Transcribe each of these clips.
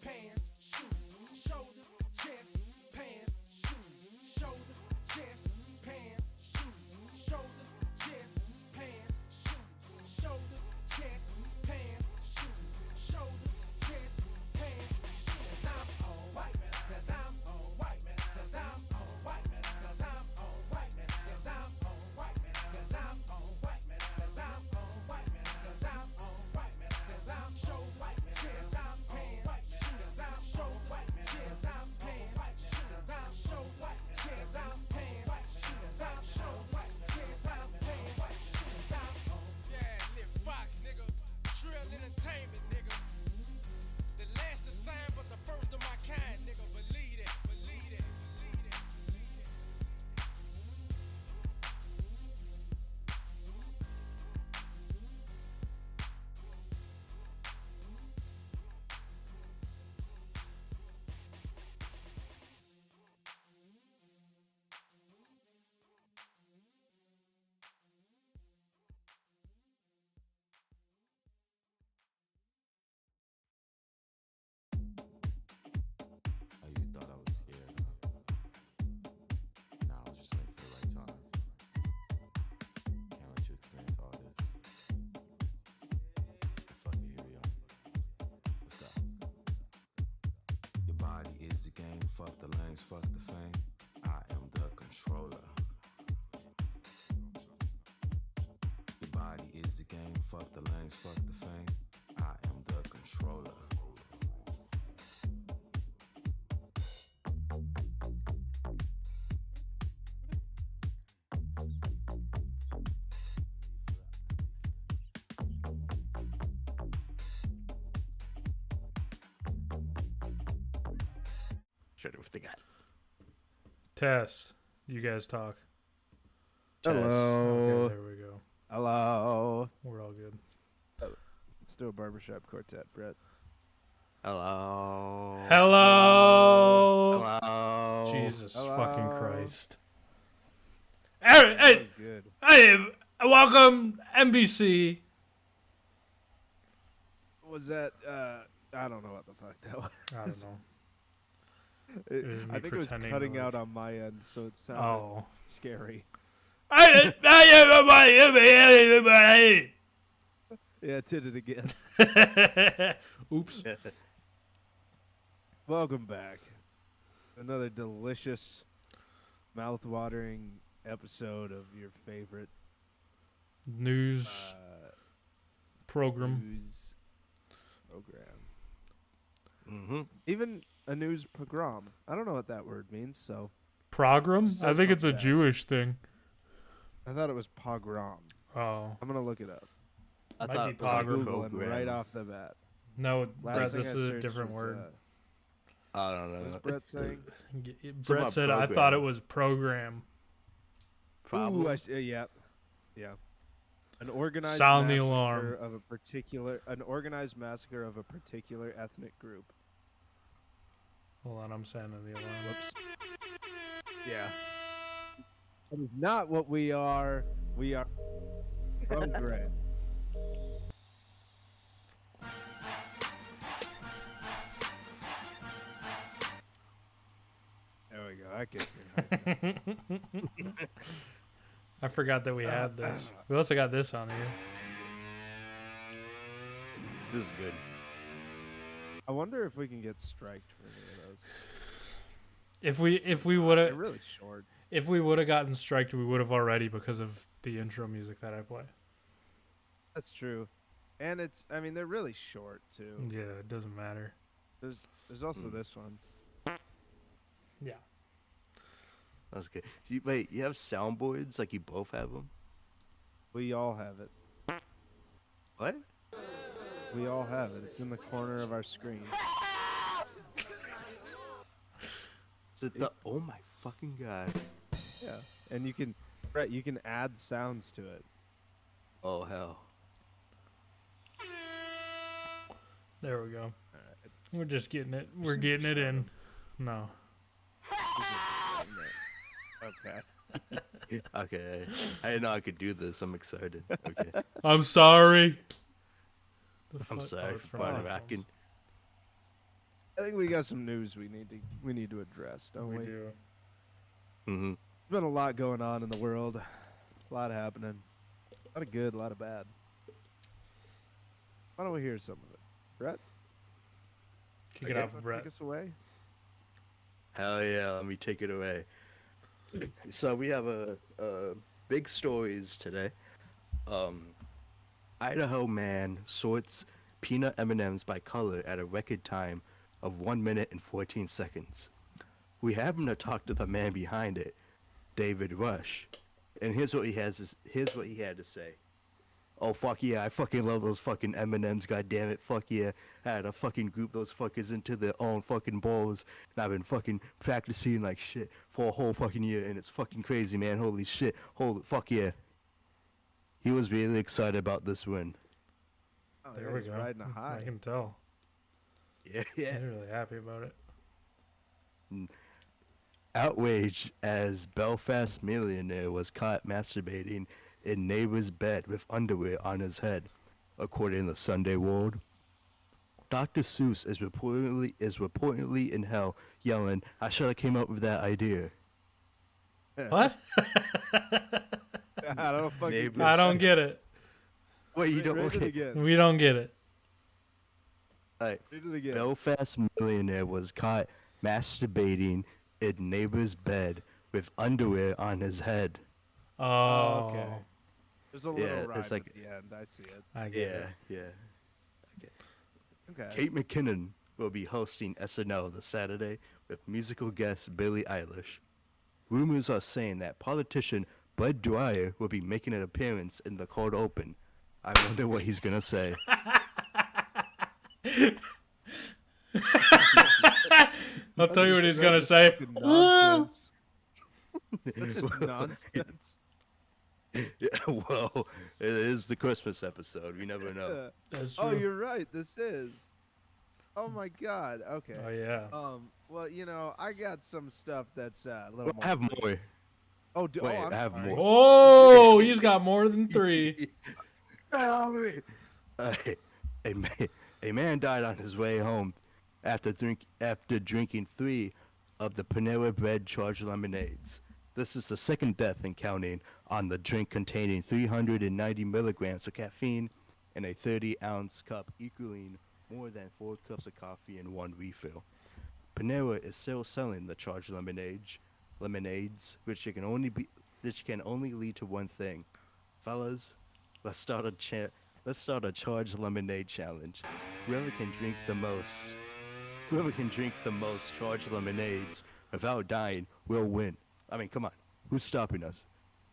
pants, shoes, shoulders, chest, pants, shoes, shoulders, chest, pants, shoes, shoulders, chest, pants, shoes, shoulders, chest, pants, shoes, shoulders, chest, pants, shoes. Cause I'm all white, cause I'm all white, cause I'm all white, cause I'm all white, cause I'm all white, cause I'm all white, cause I'm all white, cause I'm all white, cause I'm so white, cause I'm pants, cause I'm so white, cause I'm pants, cause I'm so white, cause I'm pants, cause I'm so white, cause I'm pants, cause I'm yeah, Nick Fox, nigga, Trill Entertainment, nigga. The last the same, but the first of my kind, nigga. Believe it, believe it, believe it, believe it. Oh, you thought I was scared, huh? Nah, I was just waiting for the right time. Can't let you experience all this. But fuck it, here we are. Let's go. Your body is the game, fuck the lanes, fuck the fame. I am the controller. Your body is the game, fuck the lanes, fuck the fame. I am the controller. Shut what they got. Test. You guys talk. Hello. Okay, there we go. Hello. We're all good. Let's do a barbershop quartet, Brett. Hello. Hello. Hello. Jesus Hello. fucking Christ. That Hey, was good. hey, welcome MBC. Was that, I don't know what the fuck that was. I don't know. It- was me I think it was pretending cutting to, out on my end, so it sounded Oh. scary. Hey, Yeah, it did it again. Oops. Welcome back. Another delicious, mouth-watering episode of your favorite News program. news program. Mm-hmm. Even a news program. I don't know what that word means, so Program? Just I said think it's a something bad. Jewish thing. I thought it was pogrom. Oh. I'm gonna look it up. I Might thought be it was like Pogrom. Googling program. right off the bat. No, Last Brett, thing this I is a searched different was, word. I don't know. What was Brett saying? Brett about said, I thought program. it was program. Problem. Ooh, yeah. An organized Sound the massacre alarm. of a particular ethnic group. Hold on, I'm sounding the alarm. Whoops. Yeah. That is not what we are. We are program. There we go. That gets me hyped. I forgot that we had this. We also got this on here. This is good. I wonder if we can get striked for any of those. If we would They're have really short. if we would have gotten striked, we would have already because of the intro music that I play. That's true. And they're really short too. Yeah, it doesn't matter. There's also this one. Yeah. That's good. Wait, you have soundboards? Like you both have them? We all have it. What? We all have it. It's in the corner of our screen. Is it the? Oh my fucking god! Yeah. And Brett, you can add sounds to it. Oh hell! There we go. We're just getting it. We're getting it in. No. Okay. Okay, I didn't know I could do this. I'm excited. Okay, I'm sorry. The I'm fuck- sorry it's for from part of headphones. racking. I think we got some news we need to address, don't we? We do. Mm-hmm. There's been a lot going on in the world. A lot happening. A lot of good, a lot of bad. Why don't we hear some of it? Brett? Kick it off, Brett. Take us away. Hell yeah, let me take it away. So we have a big stories today. Idaho man sorts peanut M&Ms by color at a record time of 1 minute and 14 seconds. We happen to talk to the man behind it, David Rush, and here's what he had to say. Oh fuck yeah, I fucking love those fucking M&Ms, goddamn it, fuck yeah. I had to fucking group those fuckers into their own fucking bowls, and I've been fucking practicing like shit for a whole fucking year, and it's fucking crazy, man, holy shit, holy fuck yeah. He was really excited about this win. Oh, There yeah, we he's go. riding a high. I can tell. Yeah. He's really happy about it. Outraged as Belfast millionaire was caught masturbating in neighbor's bed with underwear on his head, according to Sunday World. Dr. Seuss is reportedly in hell, yelling, "I should have came up with that idea." What? I don't fucking Neighbors. get I don't get it. Wait, you Read don't? it Okay. again. We don't get it. Alright. Read it again. Belfast millionaire was caught masturbating in neighbor's bed with underwear on his head. Oh, okay. There's a little Yeah, rhyme it's like- at the end. I see it. I get it. Yeah. Okay. Kate McKinnon will be hosting SNL this Saturday with musical guest Billie Eilish. Rumors are saying that politician Bud Dwyer will be making an appearance in the cold open. I wonder what he's gonna say. I'll tell you what he's gonna say. Fucking nonsense. That's just nonsense. Yeah, well, it is the Christmas episode. We never know. That's Oh, true. you're right. This is. Oh my God. Okay. Oh yeah. Well, I got some stuff that's a little Well, more. I have more. Oh, Wait, I'm I have sorry. more. Oh, he's got more than 3. A man died on his way home after drinking 3 of the Panera Bread charged lemonades. This is the second death and counting on the drink containing 390 milligrams of caffeine in a 30-ounce cup, equaling more than 4 cups of coffee in one refill. Panera is still selling the charged lemonades, which can only lead to one thing. Fellas, let's start a charged lemonade challenge. Whoever can drink the most charged lemonades without dying will win. I mean, come on, who's stopping us?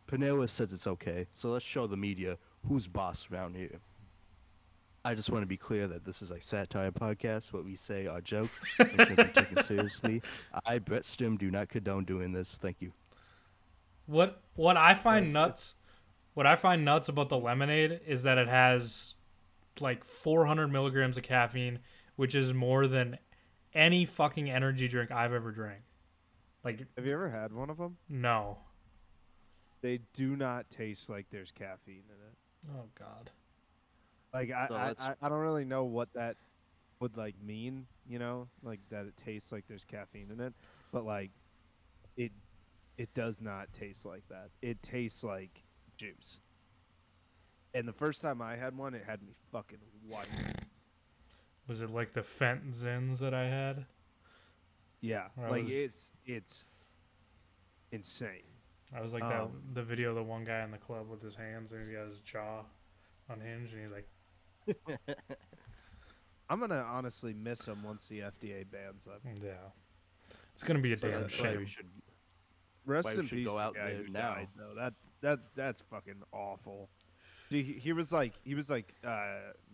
Panera says it's okay, so let's show the media who's boss around here. I just want to be clear that this is a satire podcast. What we say are jokes and should be taken seriously. I, Brett Stim, do not condone doing this. Thank you. What I find nuts about the lemonade is that it has like 400 milligrams of caffeine, which is more than any fucking energy drink I've ever drank. Like, Have you ever had one of them? no. They do not taste like there's caffeine in it. Oh God. Like So I that's- don't really know what that would like mean, like that it tastes like there's caffeine in it, but like it does not taste like that. It tastes like juice. And the first time I had one, it had me fucking white. Was it like the Fentanyls that I had? Yeah, Or I like was- it's insane. I was like the video of the one guy in the club with his hands and he's got his jaw unhinged and he's like, I'm gonna honestly miss them once the FDA bans them. yeah. It's gonna be a So damn that's why we shame. should. Rest Why we in should peace, go the out guy there who now. died, though. That's fucking awful. He was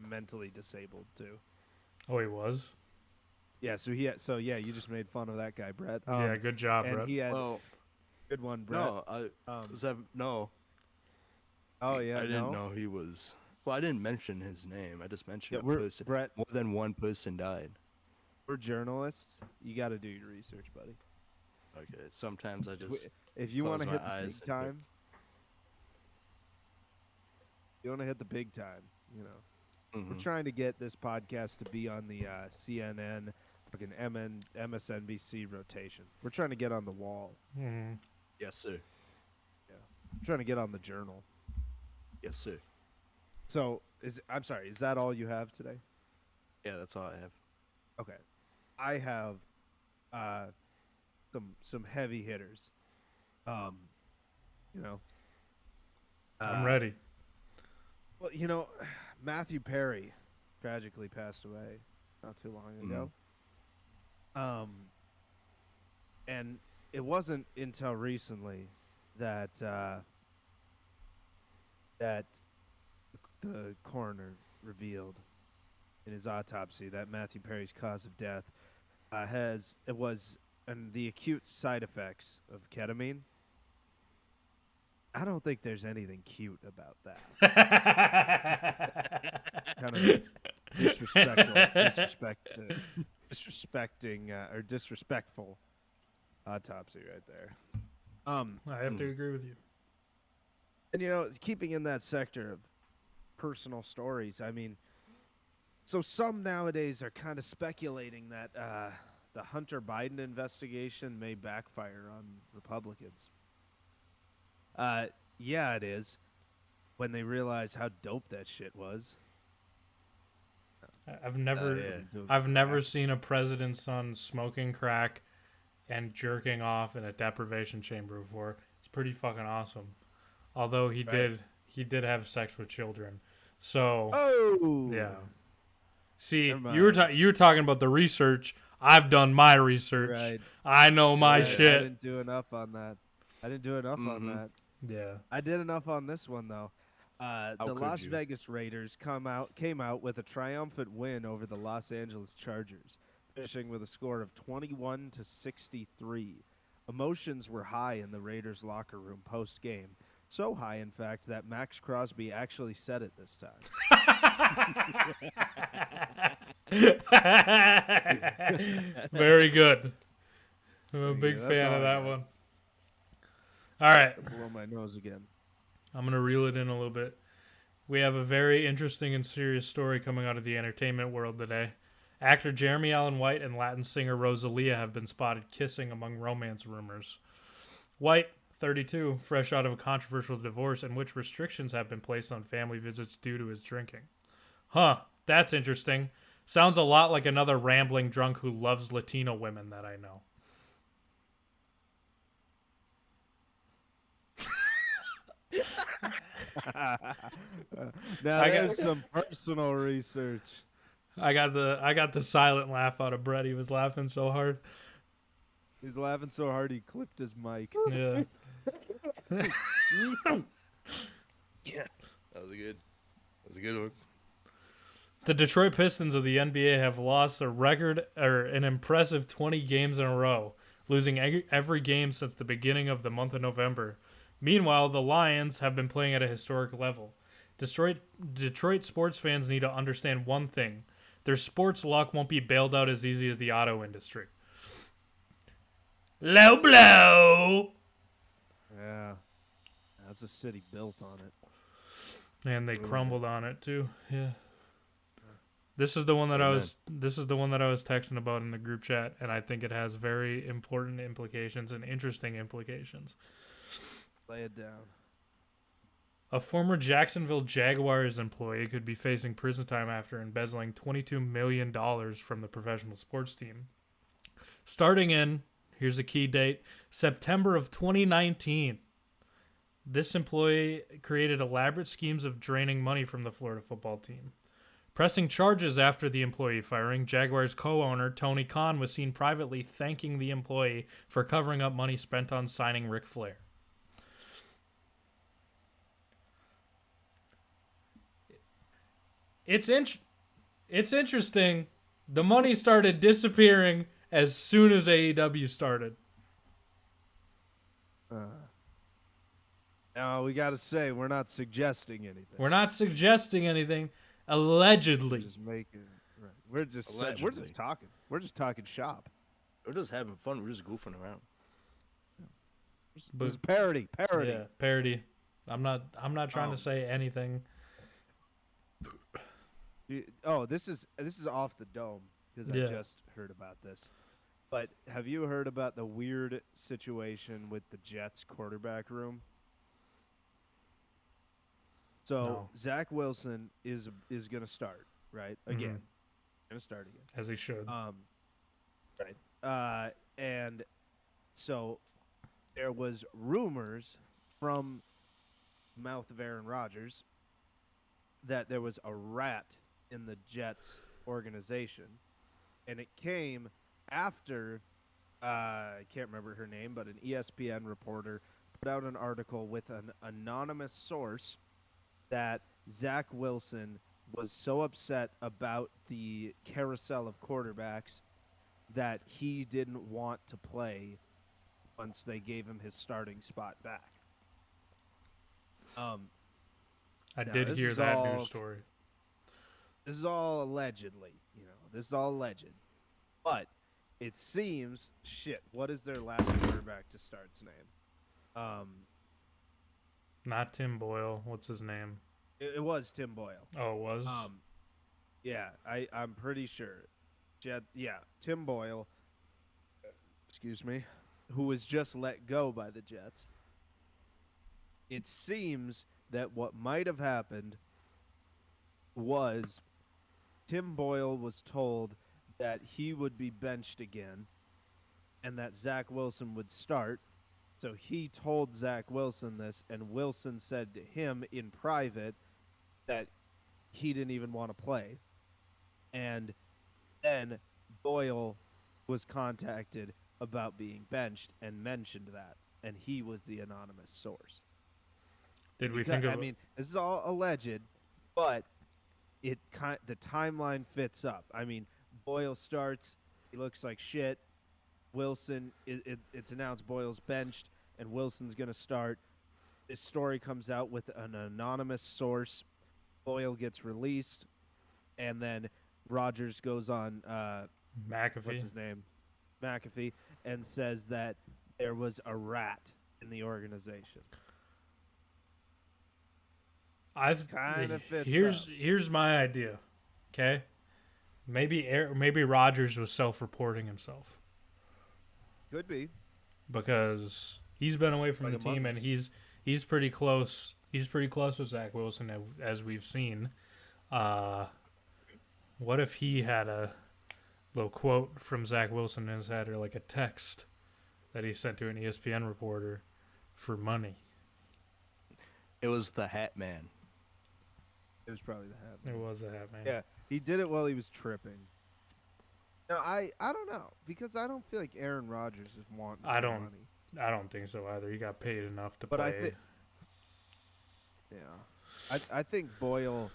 mentally disabled too. Oh, he was? Yeah, so you just made fun of that guy, Brett. Yeah, good job, and Brett. he had Well, good one, Brett. no, no. Oh yeah, I no? didn't know he was. Well, I didn't mention his name. I just mentioned Yeah, a we're person. Brett. More than one person died. We're journalists. You got to do your research, buddy. Okay. Sometimes I just. If you close want to my hit the eyes big and time, you want to hit the big time. We're Mhm. trying to get this podcast to be on the CNN, fucking MSNBC rotation. We're trying to get on the wall. Mm-hmm. Yes, sir. We're trying to get on the journal. Yes, sir. So, I'm sorry, is that all you have today? Yeah, that's all I have. Okay. I have some heavy hitters. You know. I'm ready. Well, Matthew Perry tragically passed away not too long ago. And it wasn't until recently that that the coroner revealed in his autopsy that Matthew Perry's cause of death was the acute side effects of ketamine. I don't think there's anything cute about that. Kind of disrespectful autopsy right there. I have to agree with you. And keeping in that sector of personal stories, I mean, so some nowadays are kind of speculating that the Hunter Biden investigation may backfire on Republicans. Yeah, it is. When they realize how dope that shit was. I've never seen a president's son smoking crack and jerking off in a deprivation chamber before. It's pretty fucking awesome. Although he did have sex with children. So yeah. See, you were talking about the research. I've done my research. Right. I know my shit. I didn't do enough on that. On that. Yeah. I did enough on this one though. The Las Vegas Raiders came out with a triumphant win over the Los Angeles Chargers, finishing with a score of 21-63. Emotions were high in the Raiders locker room post-game. So high, in fact, that Max Crosby actually said it this time. Very good. I'm a big fan of that one. All right. Blow my nose again. I'm going to reel it in a little bit. We have a very interesting and serious story coming out of the entertainment world today. Actor Jeremy Allen White and Latin singer Rosalia have been spotted kissing among romance rumors. White, 32, fresh out of a controversial divorce in which restrictions have been placed on family visits due to his drinking. Huh, that's interesting. Sounds a lot like another rambling drunk who loves Latino women that I know. Now there's some personal research. I got the silent laugh out of Brett. He was laughing so hard. He's laughing so hard he clipped his mic. Yeah. Yeah, that was a good one. The Detroit Pistons of the NBA have lost an impressive 20 games in a row, losing every game since the beginning of the month of November. Meanwhile, the Lions have been playing at a historic level. Detroit sports fans need to understand one thing. Their sports luck won't be bailed out as easy as the auto industry. Low blow! Yeah. That's a city built on it. And they crumbled on it too. Yeah. This is the one that I was texting about in the group chat, and I think it has very important implications and interesting implications. Lay it down. A former Jacksonville Jaguars employee could be facing prison time after embezzling $22 million from the professional sports team. Starting in, here's a key date, September of 2019. This employee created elaborate schemes of draining money from the Florida football team. Pressing charges after the employee firing, Jaguars co-owner Tony Khan was seen privately thanking the employee for covering up money spent on signing Ric Flair. It's interesting. The money started disappearing as soon as AEW started. Now we got to say we're not suggesting anything. We're not suggesting anything. Allegedly. Just making right. We're just talking. We're just talking shop. We're just having fun. We're just goofing around. This is parody. Yeah, parody. I'm not trying to say anything. Oh, this is off the dome because Yeah. I just heard about this. But have you heard about the weird situation with the Jets quarterback room? So No. Zach Wilson is going to start, right? Again. Going to start again. As he should. Right. And so there was rumors from mouth of Aaron Rodgers that there was a rat in the Jets organization, and it came after I can't remember her name, but an ESPN reporter put out an article with an anonymous source that Zach Wilson was so upset about the carousel of quarterbacks that he didn't want to play once they gave him his starting spot back. I now, did this hear is that all- news story. This is all allegedly, this is all alleged. But it seems, what is their last quarterback to start's name? Not Tim Boyle. What's his name? It was Tim Boyle. Oh, it was? Yeah, I'm pretty sure. Tim Boyle, excuse me, who was just let go by the Jets. It seems that what might have happened was Tim Boyle was told that he would be benched again and that Zach Wilson would start. So he told Zach Wilson this, and Wilson said to him in private that he didn't even want to play. And then Boyle was contacted about being benched and mentioned that, and he was the anonymous source. Did we Because- think of I mean, this is all alleged, but the timeline fits up. I mean, Boyle starts, he looks like shit. Wilson, it's announced Boyle's benched, and Wilson's going to start. This story comes out with an anonymous source. Boyle gets released, and then Rodgers goes on, McAfee? what's his name? McAfee, and says that there was a rat in the organization. Kinda fits Here's my idea. Okay? Maybe Rodgers was self-reporting himself Could be. because he's been away from Like the a team, and month. he's pretty close. He's pretty close with Zach Wilson, as we've seen. What if he had a little quote from Zach Wilson in his head, or like a text that he sent to an ESPN reporter for money? It was the Hat Man. It was probably the hat. It was the hat man. Yeah, he did it while he was tripping. No, I don't know, because I don't feel like Aaron Rodgers is wanting I for don't- money. I don't think so either. He got paid enough to But I play. think, yeah, I think Boyle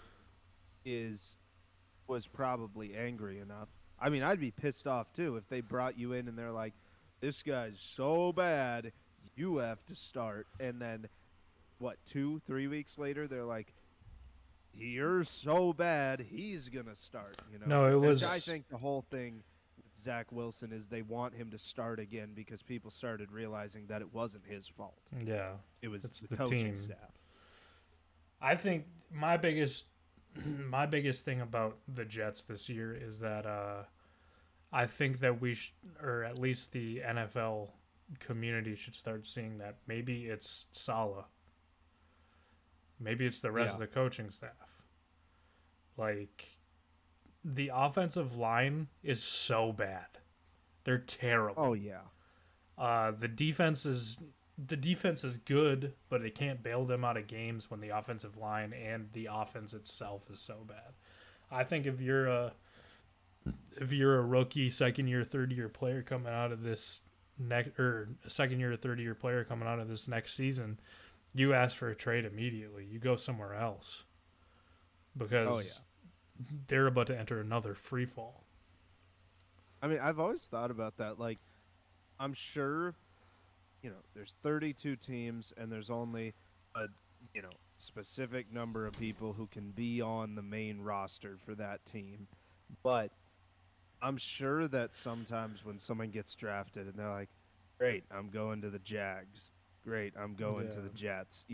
was probably angry enough. I mean, I'd be pissed off too if they brought you in and they're like, "This guy's so bad, you have to start," and then what? 2-3 weeks later, they're like, "You're so bad, he's gonna start." No, it was- Which I think the whole thing with Zach Wilson is they want him to start again because people started realizing that it wasn't his fault. Yeah. It was It's the the coaching team. staff. I think my biggest thing about the Jets this year is that I think that or at least the NFL community should start seeing that maybe it's Saleh. Maybe it's the rest of Yeah. the coaching staff. Like, the offensive line is so bad. They're terrible. Oh yeah. The defense is good, but they can't bail them out of games when the offensive line and the offense itself is so bad. I think if you're a rookie, second year, third year player coming out of this second year, third year player coming out of this next season, you ask for a trade immediately. You go somewhere else because they're about to enter another free fall. I mean, I've always thought about that. Like, I'm sure, there's 32 teams and there's only a, specific number of people who can be on the main roster for that team. But I'm sure that sometimes when someone gets drafted and they're like, "Great, I'm going to the Jags. Great, I'm going to the Jets."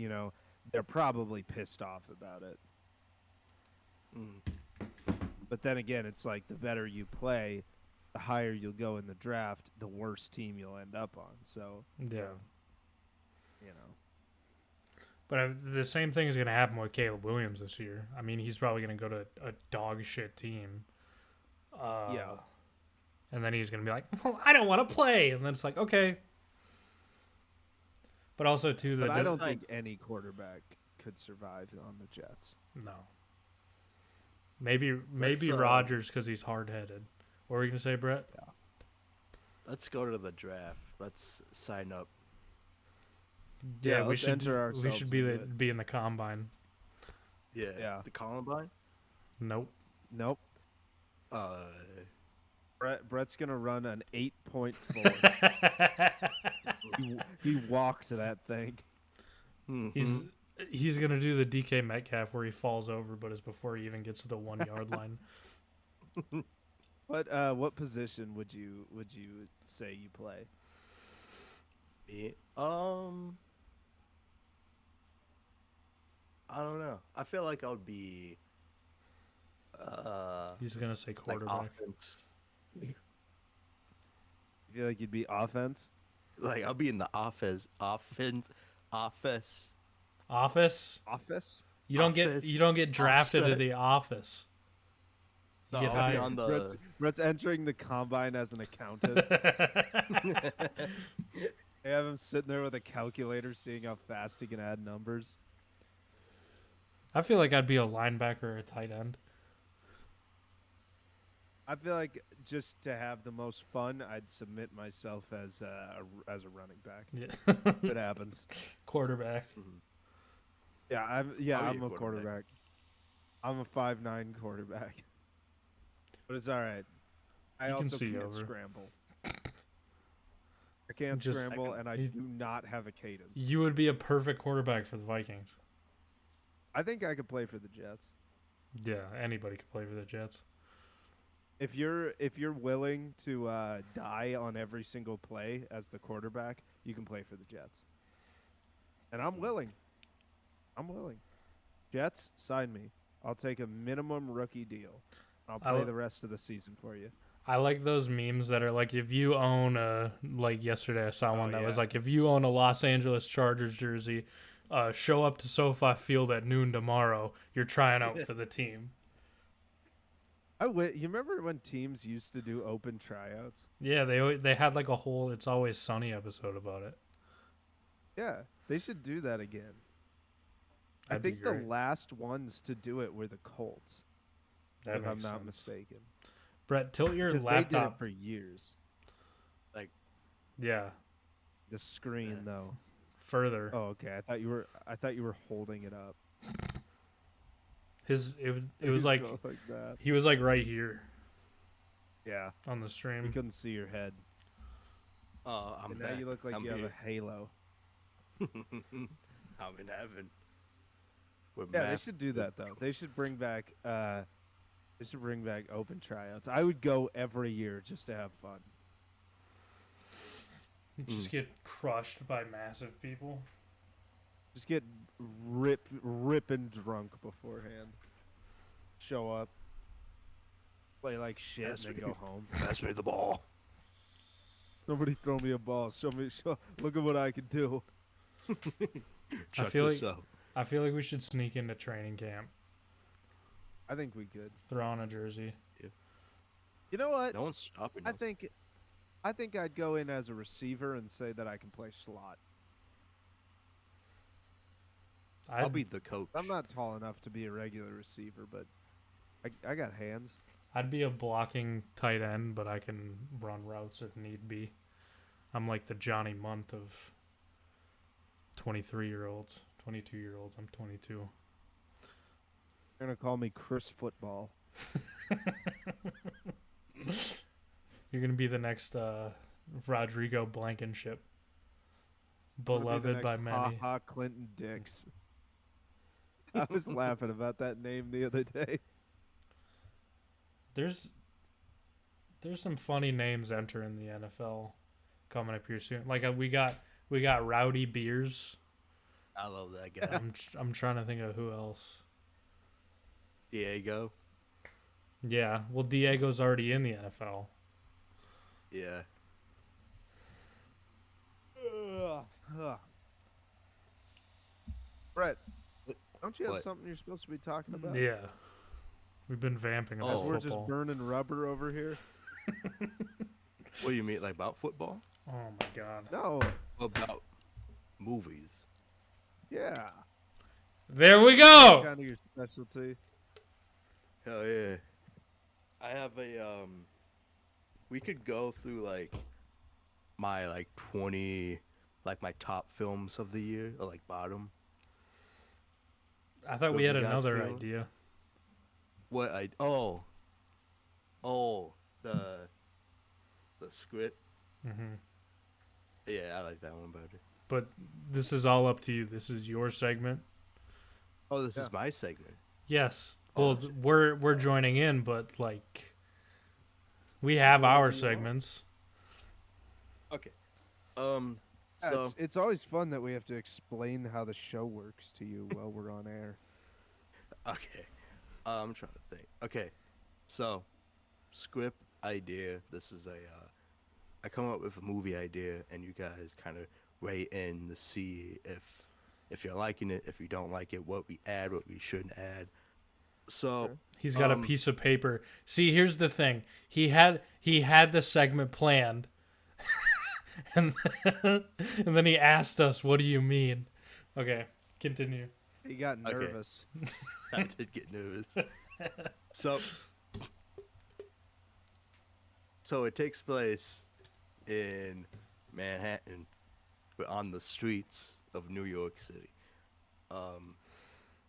They're probably pissed off about it. But then again, it's like the better you play, the higher you'll go in the draft, the worse team you'll end up on. So, Yeah. you know. But the same thing is going to happen with Caleb Williams this year. I mean, he's probably going to go to a dog shit team. Yeah. And then he's going to be like, well, I don't want to play. And then it's like, okay. But also, too, But I don't think any quarterback could survive on the Jets. No. Maybe Rodgers because he's hard-headed. What were you going to say, Brett? Let's go to the draft. Let's sign up. Yeah, we let's should enter ourselves We should into it. be in the combine. Yeah. The Columbine? Nope. Nope. Uh, Brett's gonna run an 8.4. he walked that thing. mhm. He's gonna do the DK Metcalf where he falls over, but it's before he even gets to the 1 yard line. What position would you say you play? Yeah, I don't know. I feel like I would be He's gonna say like quarterback. offense. You feel like you'd be offense? Like I'll be in the office. Office. Office? You don't get drafted to Offset. the office. You No, get I'll be hired. on the. Brett's entering the combine as an accountant. They have him sitting there with a calculator, seeing how fast he can add numbers. I feel like I'd be a linebacker or a tight end. I feel like just to have the most fun, I'd submit myself as a running back. Yeah. It happens. Quarterback. Yeah, I'll be I'm a a quarterback. I'm a 5'9" quarterback. But it's all right. I You can also see can't over. scramble. I can't Just- scramble, and I you- do not have a cadence. You would be a perfect quarterback for the Vikings. I think I could play for the Jets. Yeah, anybody could play for the Jets. If you're willing to die on every single play as the quarterback, you can play for the Jets. And I'm willing. Jets, sign me. I'll take a minimum rookie deal. I'll play the rest of the season for you. I like those memes that are like, if you own like yesterday I saw one that was like, if you own a Los Angeles Chargers jersey, show up to SoFi Field at noon tomorrow. You're trying out for the team. You remember when teams used to do open tryouts? Yeah, they had like a whole It's Always Sunny episode about it. Yeah, they should do that again. I That'd be think the great. last ones to do it were the Colts, That if I'm makes not sense. mistaken. Brett, tilt your Because they did it laptop. for years. Yeah, The screen, though. further. Oh, okay. I thought you were holding it up. It was like Go like that. he was like right here Yeah, on the we stream. couldn't see your head. I'm And now back. you look like I'm you have here. a halo. I'm in heaven. With Yeah, they math. should do that though. They should bring back open tryouts. I would go every year just to have fun. Just get crushed by massive people. Just get ripping drunk beforehand. Show up, play like shit, Pass and then me. go home. Pass me the ball. Somebody throw me a ball. Look at what I can do. Check feel this like- out. I feel like we should sneak into training camp, I think we could. throw on a jersey. You know what? No one's stopping I us. think I'd go in as a receiver and say that I can play slot. I'll be the coach. I'm not tall enough to be a regular receiver, but I got hands. I'd be a blocking tight end, but I can run routes if need be. I'm like the Johnny Munt of 23-year-olds, 22-year-olds. I'm 22. You're gonna call me Chris Football. You're gonna be the next Rodrigo Blankenship, beloved by many. Ha Clinton Dix. I was laughing about that name the other day. There's some funny names entering the NFL coming up here soon. Like we got Rowdy Beers. I love that guy. I'm trying to think of who else. Diego. Yeah. Well, Diego's already in the NFL. Yeah. Ugh. Brett, don't you have What? something you're supposed to be talking about? Yeah. We've been vamping about As we're just football. burning rubber over here. What do you mean, like about football? Oh my god. No. About movies. Yeah. There we go. Kind of your specialty. Hell yeah. I have a we could go through like my like 20 like my top films of the year or like bottom. I thought we What had you guys another feeling? idea. What I the script. Hmm. Yeah, I like that one better. But this is all up to you. This is your segment. Oh, this Yeah. is my segment. Yes. Oh, Well, we're joining in, but like we have our Whatever you want. segments. Okay. Yeah, So it's always fun that we have to explain how the show works to you while we're on air. okay. I'm trying to think. Okay. So script idea. This is a I come up with a movie idea and you guys kind of rate in to see if you're liking it, if you don't like it, what we add, what we shouldn't add. So Okay. He's got a piece of paper. See, here's the thing. He had the segment planned. and then he asked us, "What do you mean?" Okay, continue. He got Okay. nervous. I did get nervous. So it takes place in Manhattan, but on the streets of New York City.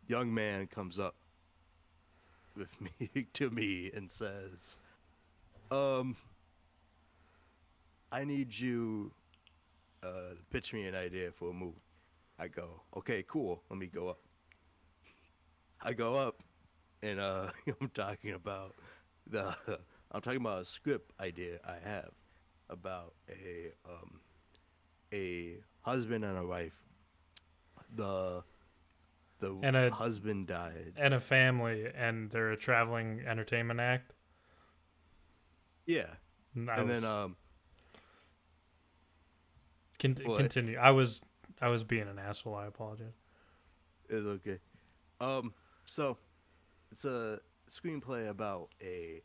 Young man comes up with me to me and says, I need you to pitch me an idea for a movie. I go, okay, cool. Let me go up. I go up, and I'm talking about a script idea I have about a husband and a wife. The And a- husband died. And a family, and they're a traveling entertainment act. Yeah, And and then what? continue. I was being an asshole. I apologize. it's okay. So it's a screenplay about a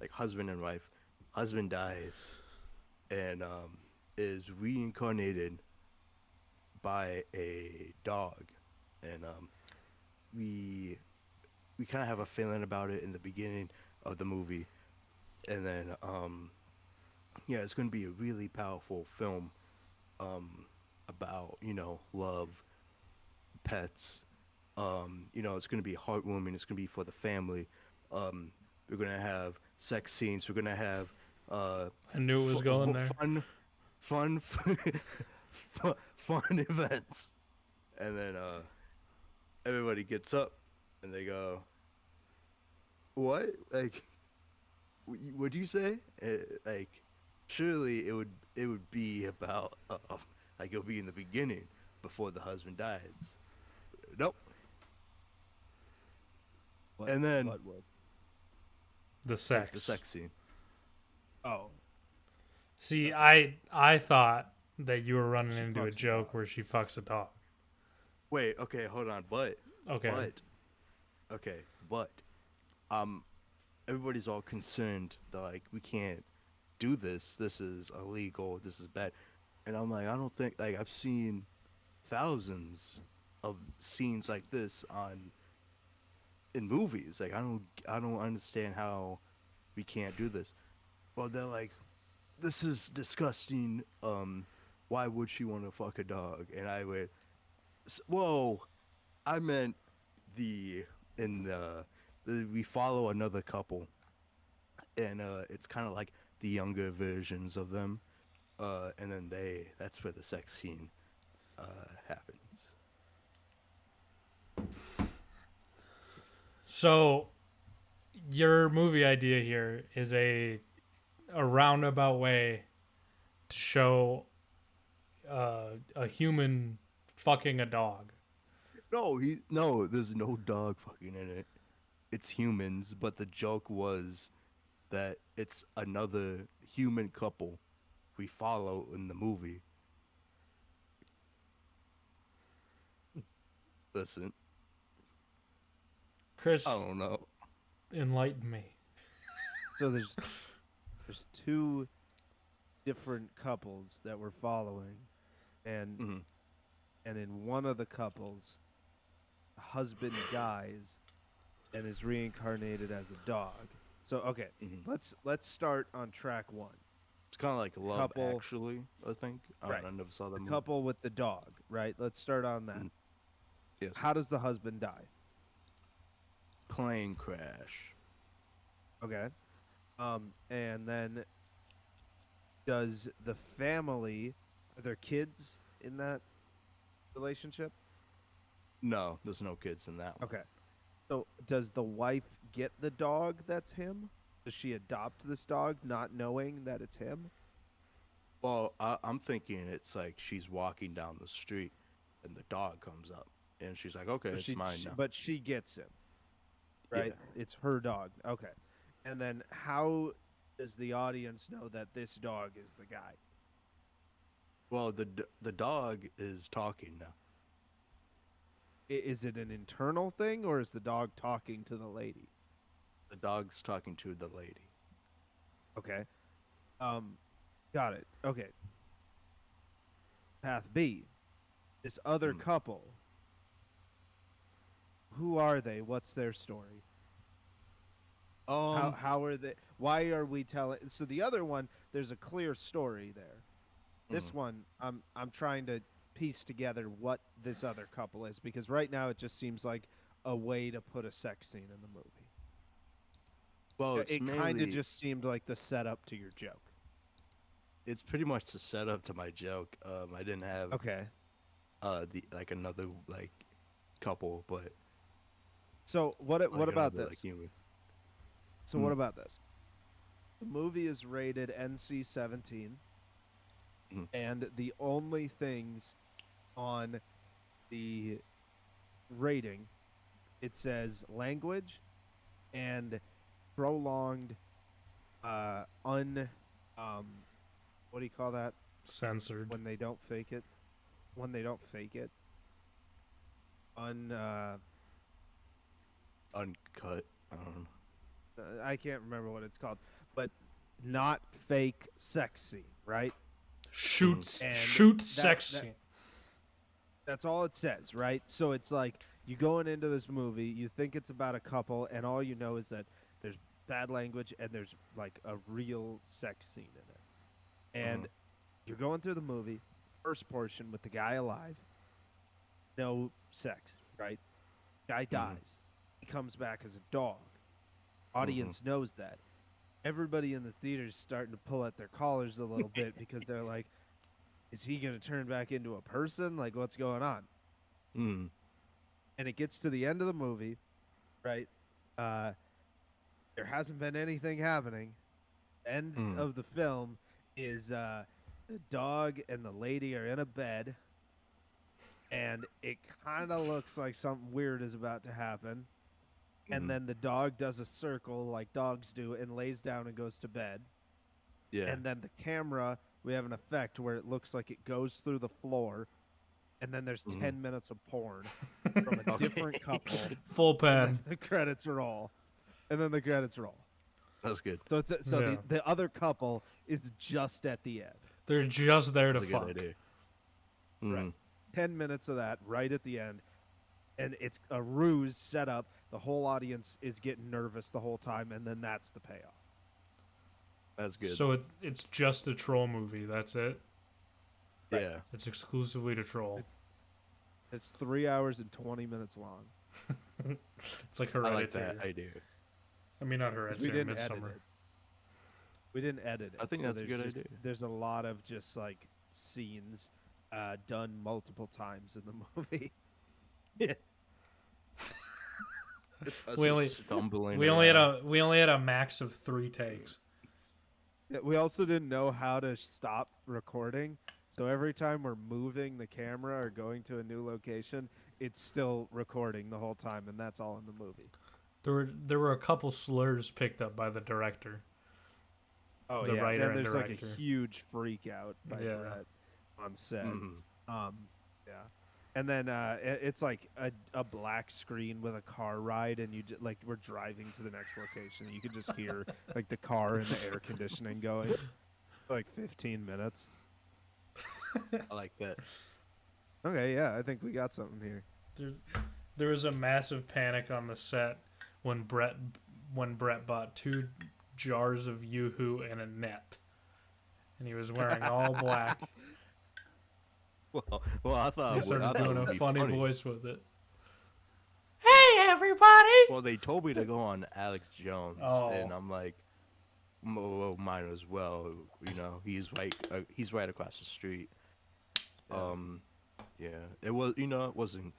like husband and wife. Husband dies and is reincarnated by a dog, and we kind of have a feeling about it in the beginning of the movie, and then yeah, it's going to be a really powerful film about love, pets. It's going to be heartwarming. It's going to be for the family. We're going to have sex scenes. We're going to have I knew it was going there. fun fun events, and then everybody gets up and they go, "What? Like, what'd you say?" Like, surely it would be about like it'll be in the beginning before the husband dies. Nope. What- And then what? The like, sex. the sex scene. Oh, See, I thought that you were running She into a fucks a joke dog. where she fucks a dog. Wait, okay, hold on, but Okay. but everybody's all concerned that like we can't do this. This is illegal. This is bad. And I'm like, I don't think like I've seen thousands of scenes like this in movies. Like I don't understand how we can't do this. Well, they're like, this is disgusting. Why would she want to fuck a dog? And I went, whoa, I meant we follow another couple, and it's kind of like the younger versions of them, and then that's where the sex scene happens. So, your movie idea here is a roundabout way to show a human fucking a dog. No, there's no dog fucking in it. it's humans, but the joke was that it's another human couple we follow in the movie. Listen, Chris, I don't know. enlighten me. So there's two different couples that we're following, and Mhm. and in one of the couples, the husband dies and is reincarnated as a dog. So okay, Mhm. let's start on track one. It's kind of like Love Couple- Actually, I think. I don't know, I never saw that The movie. couple with the dog, right? Let's start on that. Mhm. Yes. How does the husband die? Plane crash. Okay. And then does the family, are there kids in that relationship? No, there's no kids in that one. Okay. So does the wife get the dog that's him? Does she adopt this dog not knowing that it's him? Well, I'm thinking it's like she's walking down the street and the dog comes up and she's like, okay, But it's mine now. but she gets him, right? Yeah. It's her dog. Okay. And then how does the audience know that this dog is the guy? Well, the dog is talking now. Is it an internal thing or is the dog talking to the lady? The dog's talking to the lady. Okay. Got it. Okay. Path B. This other couple. Who are they? What's their story? How are they? Why are we telling? So the other one, there's a clear story there. This one, I'm trying to piece together what this other couple is because right now it just seems like a way to put a sex scene in the movie. Well, it's It kind mainly of just seemed like the setup to your joke. it's pretty much the setup to my joke. I didn't have Okay. the like another like couple, but So what like about another, like, this? human. So what about this? The movie is rated NC-17, and the only things on the rating, it says language and prolonged, what do you call that Censored. when they don't fake it? When they don't fake it, Uncut. I don't know. I can't remember what it's called, but not fake sex scene, right? Shoot And sex that- scene. That's all it says, right? So it's like you going into this movie, you think it's about a couple, and all you know is that there's bad language and there's like a real sex scene in it. And you're going through the movie, first portion with the guy alive, no sex, right? Guy dies. He comes back as a dog. Audience knows that. Everybody in the theater's starting to pull at their collars a little bit because they're like, is he going to turn back into a person? Like, what's going on? Mm. And it gets to the end of the movie, right? There hasn't been anything happening. End of the film is the dog and the lady are in a bed, and it kind of looks like something weird is about to happen. And then the dog does a circle like dogs do and lays down and goes to bed. Yeah. And then the camera, we have an effect where it looks like it goes through the floor, and then there's 10 minutes of porn from a different couple. Full And pen. then the credits roll. And then the credits roll. That's good. So it's Yeah. the other couple is just at the end. They're just there That's to a fuck. good idea. Right. 10 minutes of that right at the end. And it's a ruse set up. The whole audience is getting nervous the whole time, and then that's the payoff. That's good. So it's just a troll movie. That's it. yeah. It's exclusively to troll. It's 3 hours and 20 minutes long. It's like I like Hereditary. that idea. I mean, not 'Cause Hereditary. we didn't edit Midsummer. it. We didn't edit it. I think so that's a there's good just- idea. There's a lot of just like scenes done multiple times in the movie. It's us We only- just stumbling. We only had around. a max of 3 takes. Yeah, we also didn't know how to stop recording. So every time we're moving the camera or going to a new location, it's still recording the whole time, and that's all in the movie. There were a couple slurs picked up by the director. Oh The yeah, writer then and there's like a director. huge freak out by Yeah. Brett on set. Mhm. Yeah, and then it's like a black screen with a car ride, and like we're driving to the next location. You can just hear like the car and the air conditioning going for like 15 minutes. I like that. Okay, yeah, I think we got something here. There, there was a massive panic on the set when Brett bought 2 jars of Yoo-hoo and a net, and he was wearing all black. Well, I thought He it would, started I thought it doing would a be funny funny. voice with it. Hey everybody! Well, they told me to go on Alex Jones, Oh. and I'm like, well, mine as well. You know, he's right across the street. Yeah. Yeah, it was. You know, it wasn't.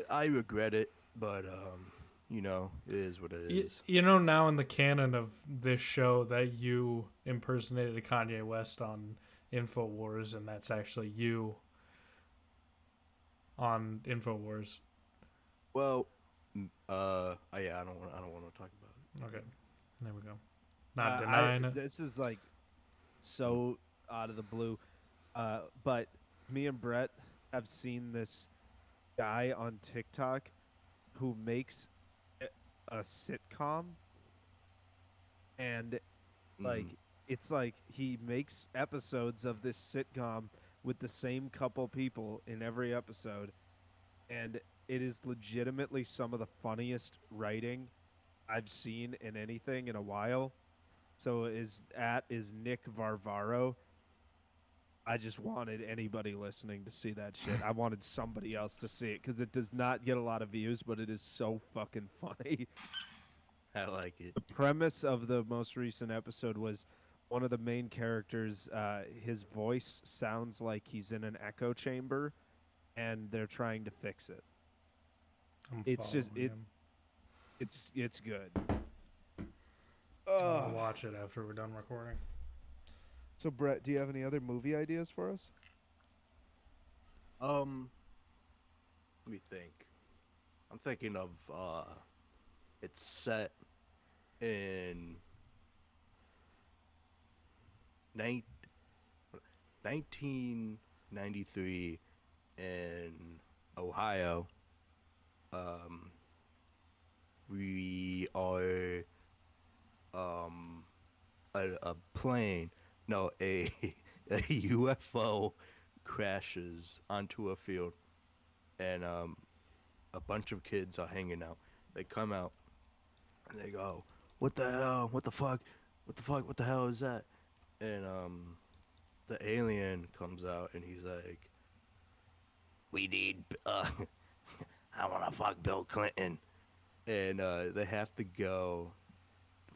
I regret it, but you know, it is what it is. You know, now in the canon of this show that you impersonated Kanye West on InfoWars, and that's actually you on InfoWars. Well, yeah, I don't want to talk about it. Okay, there we go. Not I- denying it. This is like so out of the blue, but me and Brett have seen this guy on TikTok who makes a sitcom, and like it's like he makes episodes of this sitcom with the same couple people in every episode, and it is legitimately some of the funniest writing I've seen in anything in a while. So is Nick Varvaro. I just wanted anybody listening to see that shit. I wanted somebody else to see it because it does not get a lot of views, but it is so fucking funny. I like it. The premise of the most recent episode was one of the main characters, his voice sounds like he's in an echo chamber, and they're trying to fix it. I'm It's just following him. it's good. I'll watch it after we're done recording. So Brett, do you have any other movie ideas for us? Let me think. I'm thinking of it's set in 1993 in Ohio. We are a plane, no, a a UFO crashes onto a field, and a bunch of kids are hanging out. They come out and they go, "What the hell? What the fuck? What the fuck? What the hell is that?" And the alien comes out and he's like, "We need I want to fuck Bill Clinton," and they have to go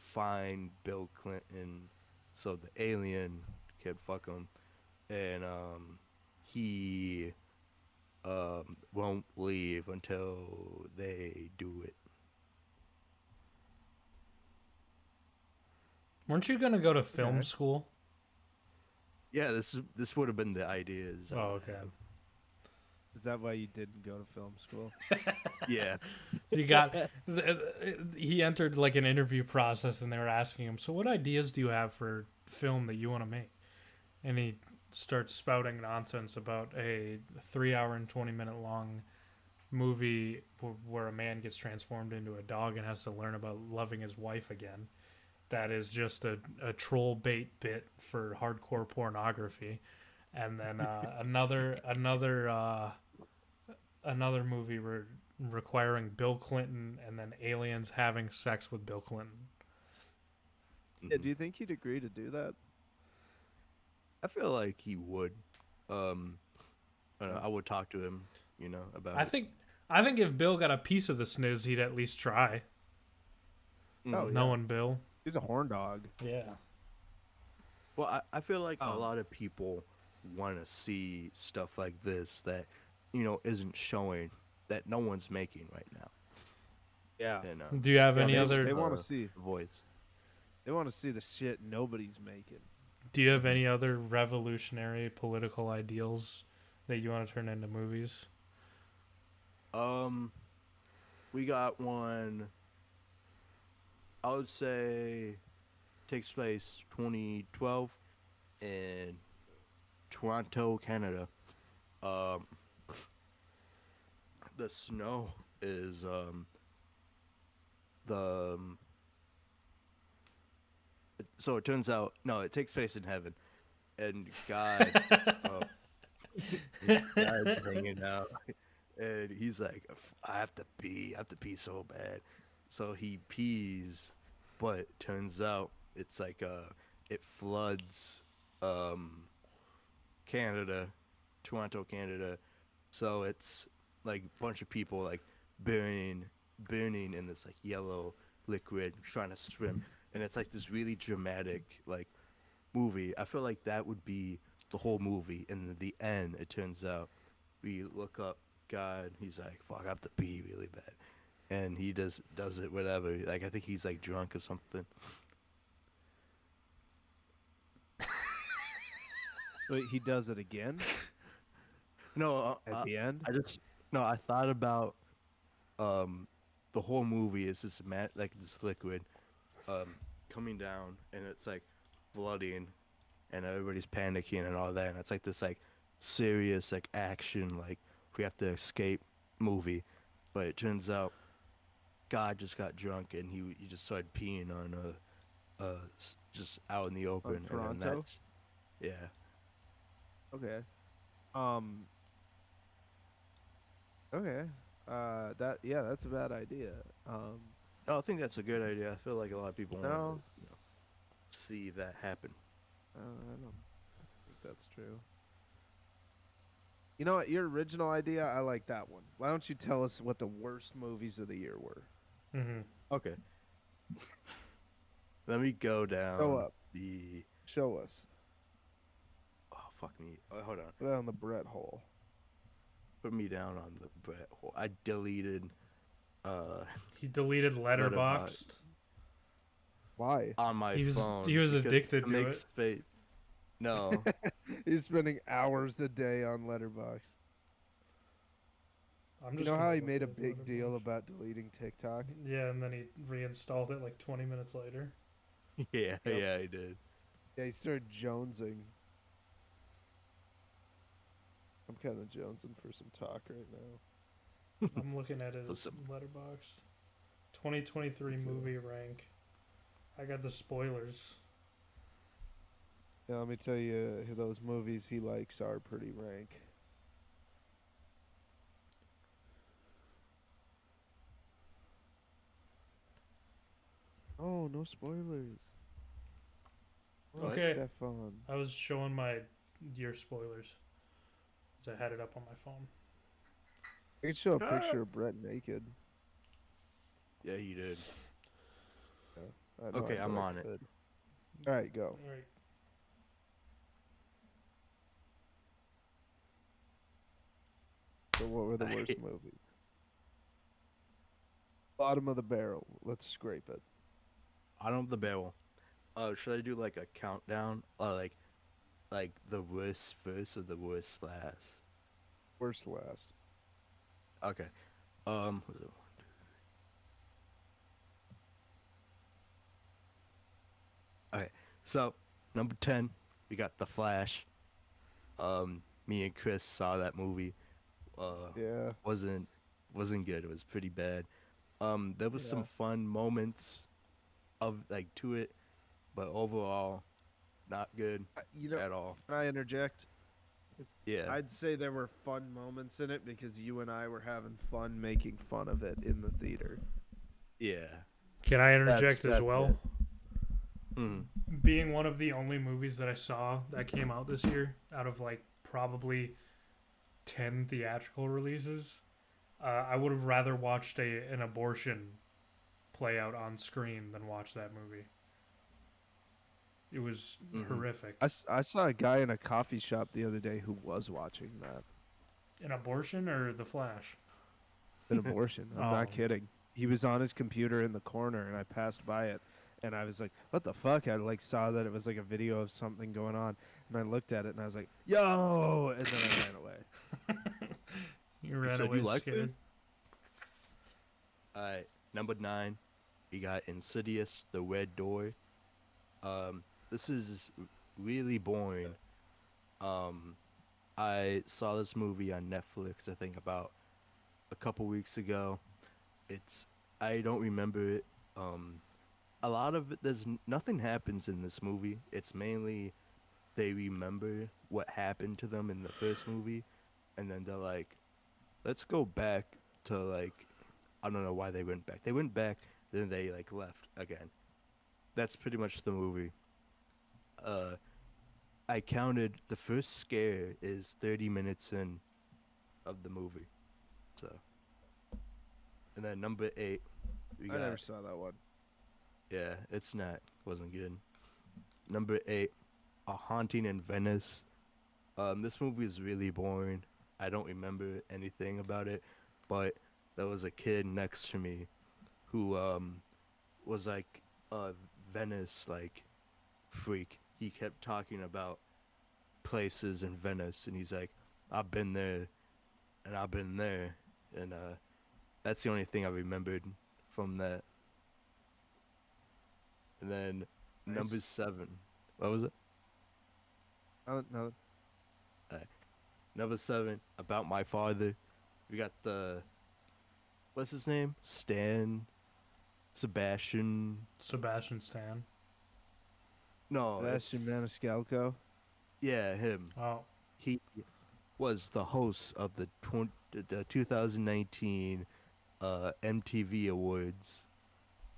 find Bill Clinton so the alien can fuck him, and he won't leave until they do it. Weren't you gonna go to film Okay. school? Yeah, this would have been the ideas. I Oh, would okay. have. Is that why you didn't go to film school? Yeah. He got he entered like an interview process, and they were asking him, "So what ideas do you have for film that you want to make?" And he starts spouting nonsense about a 3-hour and 20-minute long movie where a man gets transformed into a dog and has to learn about loving his wife again. That is just a troll bait bit for hardcore pornography. And then another movie requiring Bill Clinton and then aliens having sex with Bill Clinton. Yeah, do you think he'd agree to do that? I feel like he would. I would talk to him, about I it. think if Bill got a piece of the sniz, he'd at least try. Oh, yeah. Knowing Bill. He's a horn dog. Yeah. Well, I feel like a lot of people want to see stuff like this that, isn't showing, that no one's making right now. Yeah. And, Do you have yeah, any they- other They want uh, to see. voids. They want to see the shit nobody's making. Do you have any other revolutionary political ideals that you want to turn into movies? We got one. I would say takes place 2012 in Toronto, Canada. Um, the snow is the so it turns out no, it takes place in heaven, and God, uh, God's hanging out, and he's like, I have to pee so bad, so he pees, but turns out it's like it floods um Canada, Toronto, Canada, so it's like a bunch of people like burning in this like yellow liquid trying to swim, and it's like this really dramatic like movie. I feel like that would be the whole movie, and in the end it turns out we look up God, he's like, fuck, I have to pee really bad, and he does it whatever, like I think he's like drunk or something. Wait, he does it again No, at the end? I just no, I thought about the whole movie is this like this liquid um coming down, and it's like flooding, and everybody's panicking and all that, and it's like this like serious like action like we have to escape movie, but it turns out God just got drunk and he just started peeing on just out in the open, and then Toronto? that's yeah. Okay. Um. Okay. That's a bad idea. No, I think that's a good idea. I feel like a lot of people want to No, see that happen. I don't think that's true. You know what? Your original idea, I like that one. Why don't you tell us what the worst movies of the year were? Mm-hmm. Okay. Let me go down Show up. the. Show us. Oh fuck me! Oh, hold on. Put it on the Brett hole. Put me down on the Brett hole. I deleted. He deleted Letterboxd. Why? On my He was phone. he was because addicted to makes it. space. No. He's spending hours a day on Letterboxd. I'm You just know how gonna he look made a at big deal Letterboxd. about deleting TikTok? Yeah, and then he reinstalled it like 20 minutes later. Yeah, Yep. yeah, I did. Yeah, he started jonesing. I'm kind of jonesing for some talk right now. I'm looking at his Listen. Letterboxd. 2023 That's it. movie rank. I got the spoilers. Yeah, let me tell you, those movies he likes are pretty rank. Oh, no spoilers. Oh, Okay. Stefan. I was showing my year spoilers. 'Cause I had it up on my phone. I could show a picture of Brett naked. Yeah, he did. I know I Okay, said I'm I on it. could. All right, go. All right. So what were the worst movies? Bottom of the barrel. Let's scrape it. Bottom of the barrel. Should I do like a countdown? Like the worst first or the worst last? Worst last. Okay. Was it one, two, three? Okay. So number 10, we got The Flash. Me and Chris saw that movie. Yeah. Wasn't good. It was pretty bad. There was some Yeah. fun moments of like to it, but overall, not good You know, at all. can I interject? Yeah. I'd say there were fun moments in it because you and I were having fun making fun of it in the theater. Yeah. Can I interject as that's well? Mm. Being one of the only movies that I saw that came out this year, out of like probably 10 theatrical releases, I would have rather watched an abortion play out on screen than watch that movie. It was horrific. I saw a guy in a coffee shop the other day who was watching that. An abortion or The Flash? An abortion. I'm Oh. not kidding. He was on his computer in the corner, and I passed by it, and I was like, "What the fuck?" I like saw that it was like a video of something going on, and I looked at it, and I was like, "Yo!" And then I ran away. You ran So away you liked it? scared. Alright, number 9, we got Insidious: The Red Door. This is really boring. Um, I saw this movie on Netflix, I think about a couple weeks ago. It's I don't remember it. A lot of it, nothing happens in this movie. It's mainly they remember what happened to them in the first movie, and then they're like, let's go back to like, I don't know why they went back. They went back, then they like left again. That's pretty much the movie. Uh, I counted the first scare is 30 minutes in of the movie. So, and then number 8, we I got never saw that one. yeah, it's not wasn't good. Number 8, A Haunting in Venice. This movie is really boring. I don't remember anything about it, but there was a kid next to me who was like a Venice like freak. He kept talking about places in Venice, and he's like, I've been there, and I've been there, and that's the only thing I remembered from that. And then number Nice. 7, what was it? Oh, no. Number 7, About My Father. We got the what's his name? Sebastian. Sebastian Stan. No, Sebastian it's Maniscalco. yeah, him. Oh, He was the host of the 2019 MTV Awards.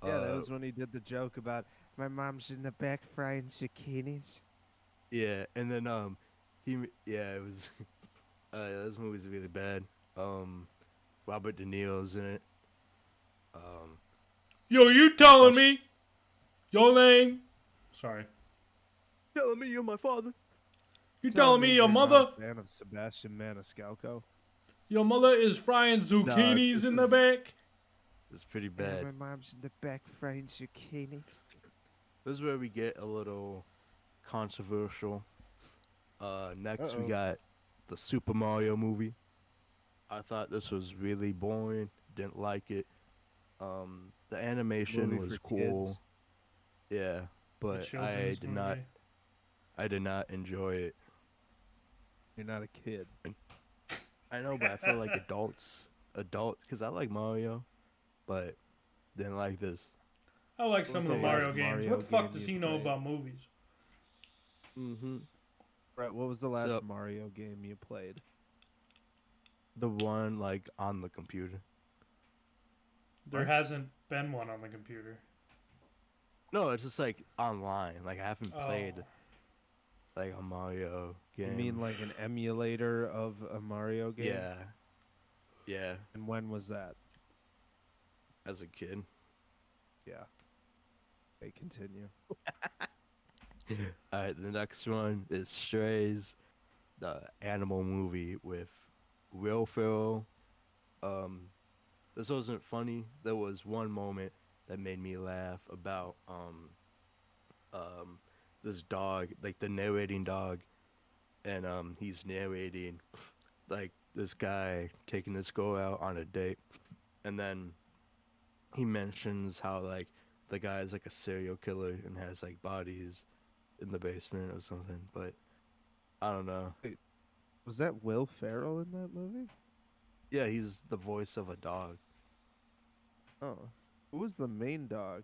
Yeah, that Uh, was when he did the joke about my mom's in the back frying zucchinis. yeah, and then yeah, it was this movie's really bad. Robert De Niro's in it. Um, yo, you telling Hush. me your name? Sorry, telling me you're my father. you telling me your you're not mother? a fan of Sebastian Maniscalco? Your mother is frying Nah, zucchinis this in the is back. it's pretty Yeah, bad. my mom's in the back frying zucchinis. This is where we get a little controversial. Next we Uh-oh. got the Super Mario movie. I thought this was really boring. Didn't like it. The animation Movie was for cool. kids. Yeah, A but children's movie. I did not enjoy it. You're not a kid. I know, but I feel like because I like Mario, but didn't like this. I like What some was of the the Mario last games. Mario What the fuck game does you he know played? about movies? Mm-hmm. Brett, what was the last So Mario game you played? the one like on the computer. There What? hasn't been one on the computer. No, it's just like online. Like I haven't Oh, played like a Mario game. You mean like an emulator of a Mario game? Yeah, yeah. And when was that? As a kid. Yeah. Okay, continue. All right, the next one is Strays, the animal movie with Will Ferrell. Um, this wasn't funny. There was one moment that made me laugh about um this dog, like the narrating dog, and he's narrating like this guy taking this girl out on a date, and then he mentions how like the guy's like a serial killer and has like bodies in the basement or something, but I don't know. Wait, was that Will Ferrell in that movie? Yeah, he's the voice of a dog. Oh. Who was the main dog?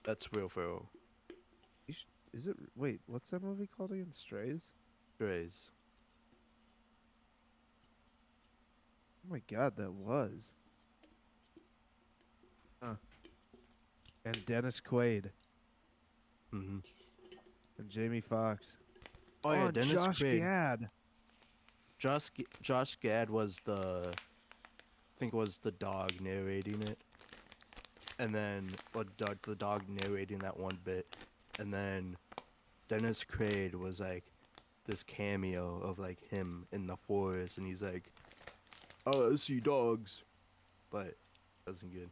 That's Will Ferrell. Is it? Wait, what's that movie called again? Strays? Strays. Oh my god, that was. Huh. And Dennis Quaid Mm-hmm. and Jamie Foxx. Oh yeah, and Dennis Josh Quaid. Gad. Josh Gad was I think was the dog narrating it, and then the dog narrating that one bit, and then Dennis Quaid was like this cameo of like him in the forest, and he's like, "Oh, I see dogs," but it wasn't good.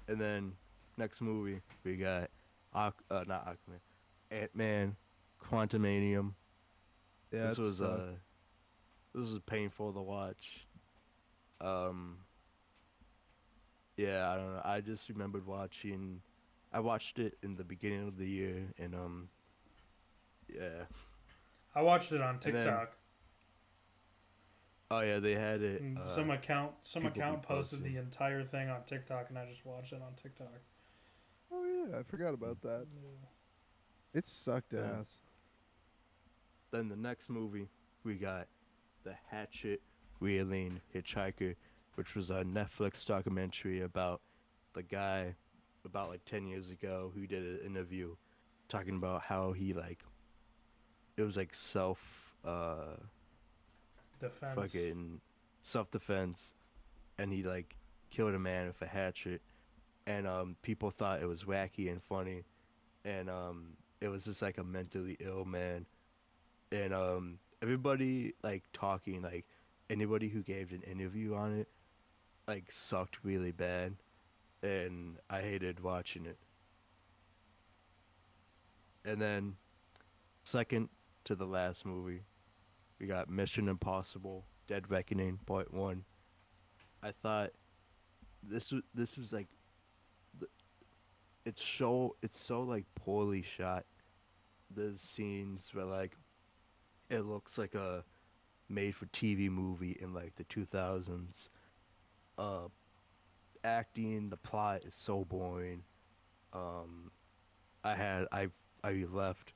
And then next movie we got not Aquaman, Ant-Man, Quantumanium. Yeah, This it was sucked. this was painful to watch. Um, yeah, I don't know. I just remembered watching. I watched it in the beginning of the year, and yeah, I watched it on and then TikTok. oh yeah, they had it. And some People be account posted posting. the entire thing on TikTok, and I just watched it on TikTok. Oh yeah, I forgot about that. Yeah. It sucked Then ass. then the next movie we got the Hatchet Wheeling Hitchhiker, which was a Netflix documentary about the guy about like 10 years ago who did an interview talking about how he like it was like Defense. fucking self defense, and he like killed a man with a hatchet, and people thought it was wacky and funny, and it was just like a mentally ill man, and everybody like talking like anybody who gave an interview on it like sucked really bad, and I hated watching it. And then second to the last movie, we got Mission Impossible: Dead Reckoning Part One. I thought this was like th- it's so like poorly shot. There's scenes where like it looks like a made for TV movie in like the 2000s. Uh, Acting, the plot is so boring. Um, I left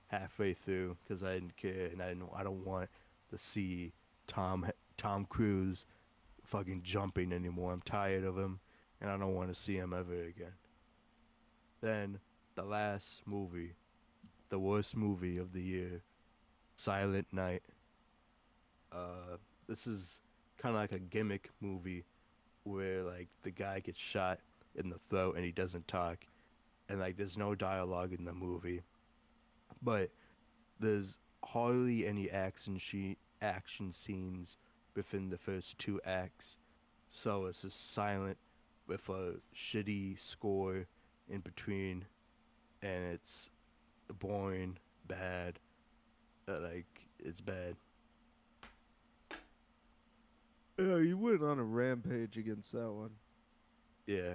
halfway through because I didn't care, and I don't want to see Tom Tom Cruise fucking jumping anymore. I'm tired of him, and I don't want to see him ever again. Then the last movie, the worst movie of the year, Silent Night. This is kind of like a gimmick movie where like the guy gets shot in the throat and he doesn't talk, and like there's no dialogue in the movie, but there's hardly any action scenes within the first two acts, so it's just silent with a shitty score in between, and it's boring, bad, like it's bad. Yeah, you went on a rampage against that one. Yeah,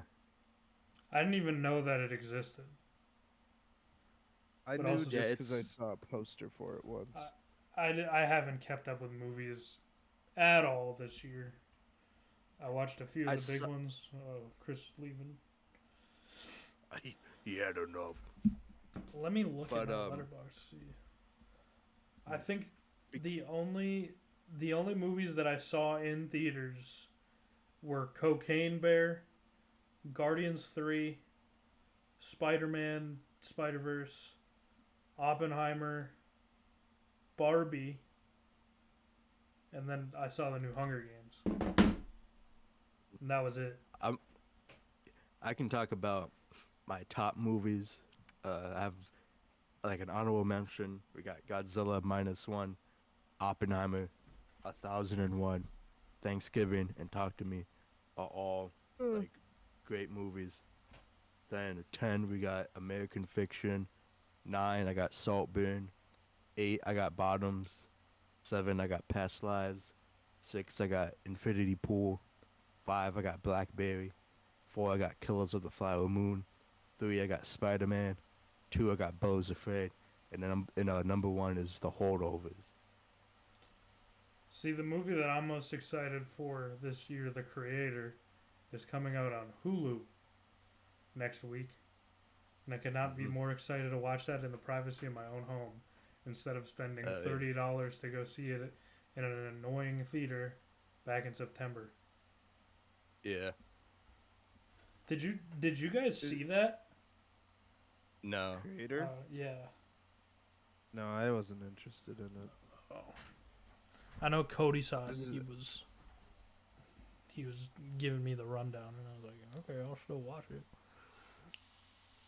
I didn't even know that it existed. I But knew also, yeah, just because I it's saw a poster for it once. I haven't kept up with movies at all this year. I watched a few I of the big saw, ones. Chris is leaving. he had enough, Let me look at but my letterbox to see. I think be- the only movies that I saw in theaters were Cocaine Bear, Guardians 3, Spider-Man, Spider-Verse, Oppenheimer, Barbie, and then I saw the new Hunger Games. And that was it. I'm I can talk about my top movies. I have like an honorable mention. We got Godzilla minus one, Oppenheimer, 1001, Thanksgiving, and Talk to Me are all Uh, like great movies. Then at 10 we got American Fiction. 9 I got Saltburn. 8 I got Bottoms. 7 I got Past Lives. 6 I got Infinity Pool. 5 I got Blackberry. 4 I got Killers of the Flower Moon. 3 I got Spider Man. 2 I got Bo's Afraid. And then number 1 is The Holdovers. See, the movie that I'm most excited for this year, The Creator, is coming out on Hulu next week. And I could not be Mhm. more excited to watch that in the privacy of my own home instead of spending Yeah. $30 to go see it in an annoying theater back in September. Yeah. Did you guys see that? No. Creator? Yeah. No, I wasn't interested in it. Oh. I know Cody saw it. This is- He was giving me the rundown, and I was like, okay, I'll still watch it.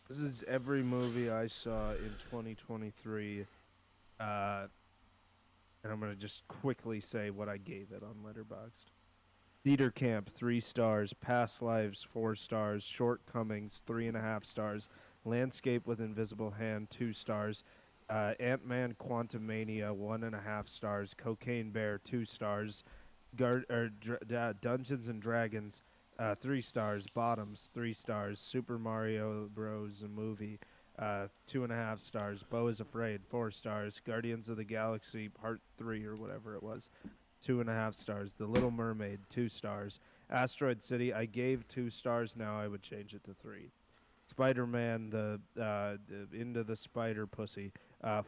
This is every movie I saw in 2023. And I'm going to just quickly say what I gave it on Letterboxd. Theater Camp, 3 stars. Past Lives, 4 stars. Shortcomings, 3.5 stars. Landscape with Invisible Hand, 2 stars. Ant-Man Quantumania, 1.5 stars. Cocaine Bear, 2 stars. Dungeons and Dragons, 3 stars. Bottoms, 3 stars. Super Mario Bros. The movie, 2.5 stars. Beau is Afraid, 4 stars. Guardians of the Galaxy Part 3 or whatever it was, 2.5 stars. The Little Mermaid, 2 stars. Asteroid City, I gave 2 stars. Now I would change it to 3. Spider-Man, the Into the Spider Pussy,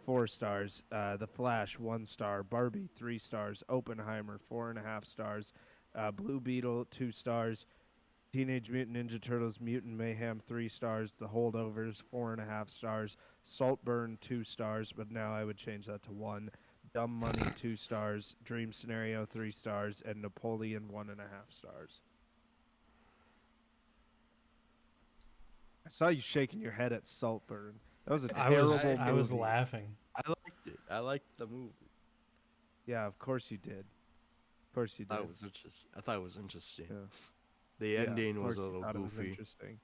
4 stars. The Flash, 1 star. Barbie, 3 stars. Oppenheimer, 4.5 stars. Blue Beetle, 2 stars. Teenage Mutant Ninja Turtles, Mutant Mayhem, 3 stars. The Holdovers, 4.5 stars. Saltburn, 2 stars, but now I would change that to 1. Dumb Money, 2 stars. Dream Scenario, 3 stars, and Napoleon, 1.5 stars. I saw you shaking your head at Saltburn. That was a terrible movie. I was laughing. I liked it. I liked the movie. Yeah, of course you did. Of course you did. I thought it was interesting. Yeah. The Yeah, ending of was course a you little thought it was goofy. interesting.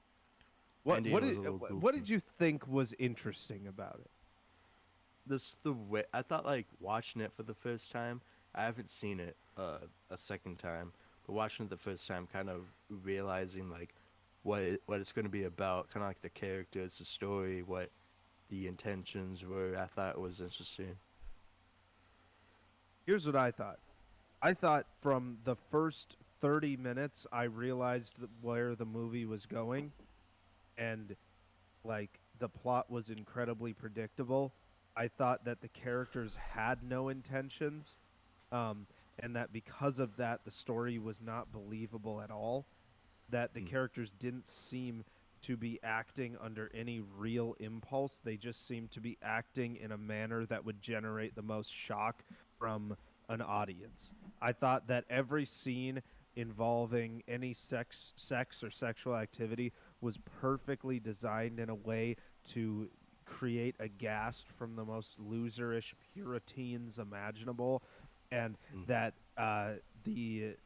What did you think was interesting about it? The way I thought, like watching it for the first time. I haven't seen it a second time, but watching it the first time, kind of realizing like what it's going to be about, kind of like the characters, the story, what the intentions were. I thought it was interesting. Here's what I thought. I thought from the first 30 minutes, I realized where the movie was going, and like the plot was incredibly predictable. I thought that the characters had no intentions, and that because of that, the story was not believable at all. That the characters didn't seem to be acting under any real impulse. They just seemed to be acting in a manner that would generate the most shock from an audience. I thought that every scene involving any sex or sexual activity was perfectly designed in a way to create a ghast from the most loserish Puritans imaginable, and that the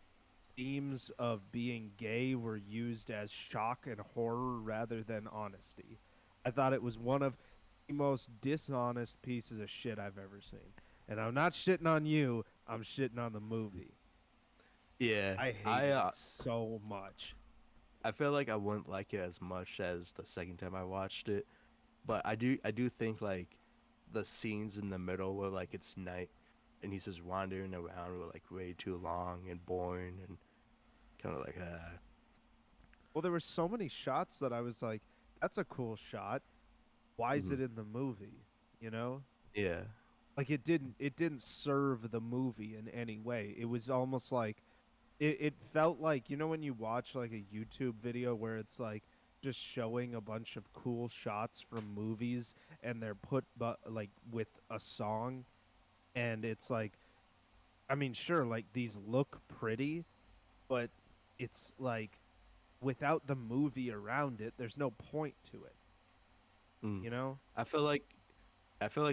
themes of being gay were used as shock and horror rather than honesty. I thought it was one of the most dishonest pieces of shit I've ever seen. And I'm not shitting on you, I'm shitting on the movie. Yeah, I hate it so much. I feel like I wouldn't like it as much as the second time I watched it, but I do think like the scenes in the middle where like it's night and he's just wandering around were like way too long and boring and kind of like Well, there were so many shots that I was like, that's a cool shot. Why is it in the movie? You know? yeah. Like it didn't serve the movie in any way. It was almost like it felt like, you know, when you watch like a YouTube video where it's like just showing a bunch of cool shots from movies and they're put like with a song, and it's like, I mean, sure, like these look pretty, but it's like without the movie around it, there's no point to it. You know? I feel like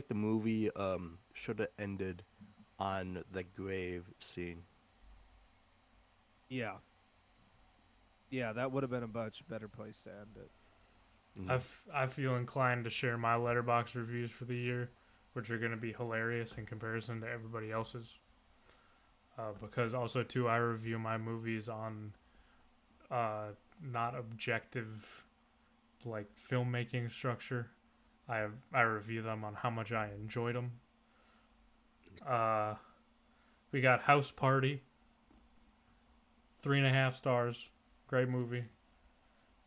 the movie should have ended on the grave scene. Yeah. Yeah, that would have been a much better place to end it. I feel inclined to share my letterbox reviews for the year, which are going to be hilarious in comparison to everybody else's. Because also too, I review my movies on not objective like filmmaking structure. I review them on how much I enjoyed them. We got House Party, 3.5 stars, great movie.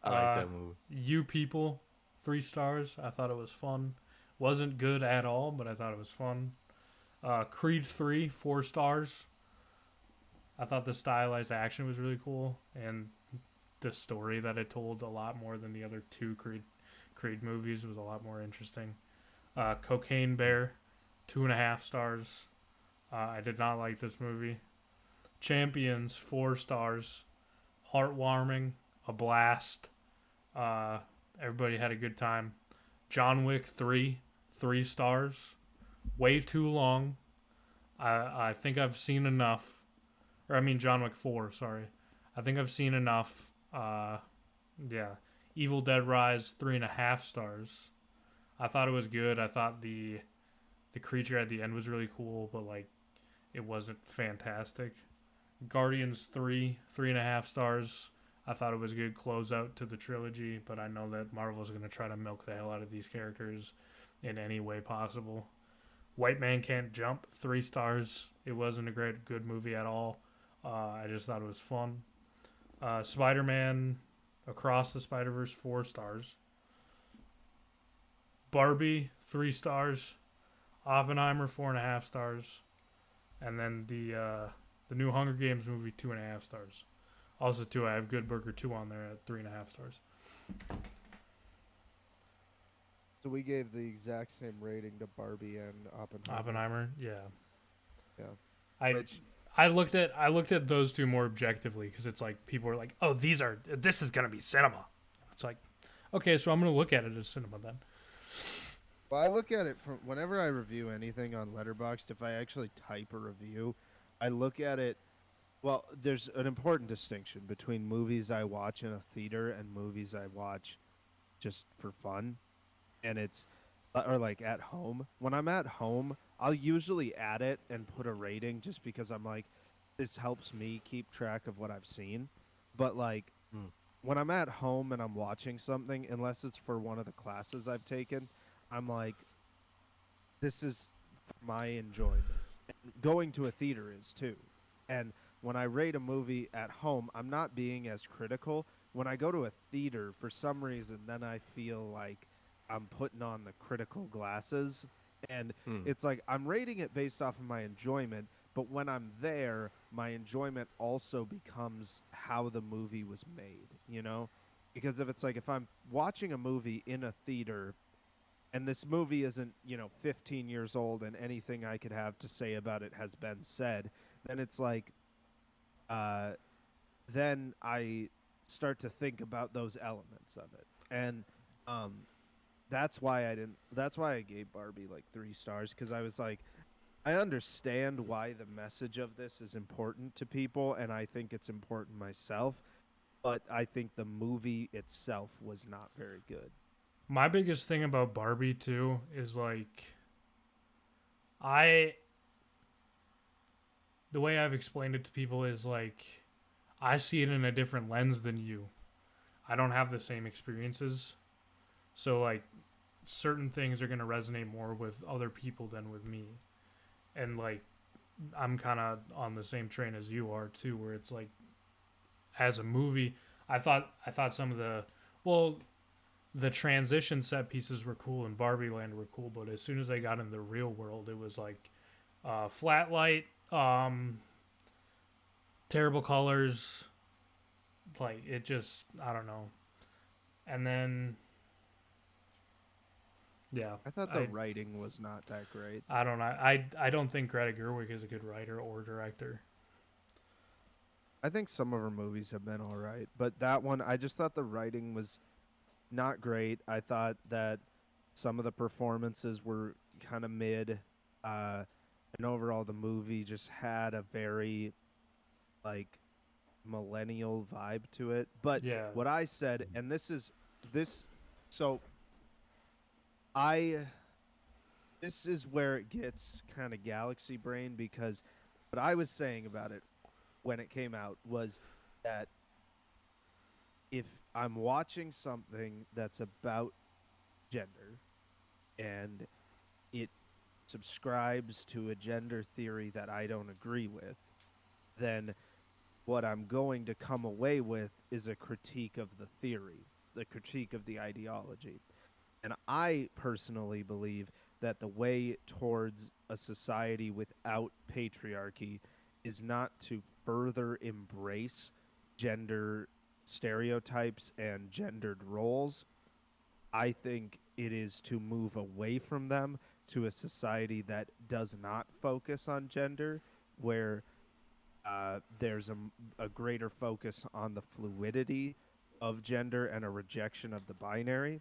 I like that movie. You People, 3 stars. I thought it was fun. Wasn't good at all, but I thought it was fun. Creed 3, 4 stars. I thought the stylized action was really cool, and the story that it told a lot more than the other 2 Creed movies was a lot more interesting. Cocaine Bear, 2.5 stars. I did not like this movie. Champions, 4 stars. Heartwarming, a blast. Everybody had a good time. John Wick 3, 3 stars. Way too long. I think I've seen enough. Or I mean John Wick 4, sorry. I think I've seen enough. Yeah. Evil Dead Rise, 3.5 stars. I thought it was good. I thought the creature at the end was really cool, but like it wasn't fantastic. Guardians 3, 3.5 stars. I thought it was a good closeout to the trilogy, but I know that Marvel's going to try to milk the hell out of these characters in any way possible. White Man Can't Jump, 3 stars. It wasn't a good movie at all. I just thought it was fun. Spider-Man Across the Spider-Verse, 4 stars. Barbie, 3 stars. Oppenheimer, 4.5 stars. And then the new Hunger Games movie, 2.5 stars. Also, too, I have Good Burger 2 on there at 3.5 stars. So we gave the exact same rating to Barbie and Oppenheimer. Oppenheimer, yeah. Yeah. I Which- I looked at those two more objectively because it's like people are like, oh, this is gonna be cinema. It's like, okay, so I'm gonna look at it as cinema then. Well, I look at it from whenever I review anything on Letterboxd. If I actually type a review, I look at it. Well, there's an important distinction between movies I watch in a theater and movies I watch just for fun, and it's or like at home. When I'm at home, I'll usually add it and put a rating just because I'm like, this helps me keep track of what I've seen. But like when I'm at home and I'm watching something, unless it's for one of the classes I've taken, I'm like, this is for my enjoyment. And going to a theater is too. And when I rate a movie at home, I'm not being as critical. When I go to a theater, for some reason, then I feel like I'm putting on the critical glasses. And it's like I'm rating it based off of my enjoyment. But when I'm there, my enjoyment also becomes how the movie was made, you know? Because if I'm watching a movie in a theater and this movie isn't, 15 years old and anything I could have to say about it has been said, then it's like, then I start to think about those elements of it. And that's why I gave Barbie like 3 stars, because I was like, I understand why the message of this is important to people, and I think it's important myself, but I think the movie itself was not very good. My biggest thing about Barbie too is like, the way I've explained it to people is like, I see it in a different lens than you. I don't have the same experiences. So like certain things are going to resonate more with other people than with me. And like I'm kind of on the same train as you are too, where it's like, as a movie, I thought some of the transition set pieces were cool and Barbie Land were cool, but as soon as I got in the real world, it was like flat light, terrible colors, like it just, I don't know. And then yeah, I thought the writing was not that great. I don't know. I don't think Greta Gerwig is a good writer or director. I think some of her movies have been all right, but that one, I just thought the writing was not great. I thought that some of the performances were kind of mid, and overall the movie just had a very like millennial vibe to it. But Yeah. what I said, and so this is where it gets kind of galaxy brain, because what I was saying about it when it came out was that if I'm watching something that's about gender and it subscribes to a gender theory that I don't agree with, then what I'm going to come away with is a critique of the theory, the critique of the ideology. And I personally believe that the way towards a society without patriarchy is not to further embrace gender stereotypes and gendered roles. I think it is to move away from them to a society that does not focus on gender, where there's a greater focus on the fluidity of gender and a rejection of the binary.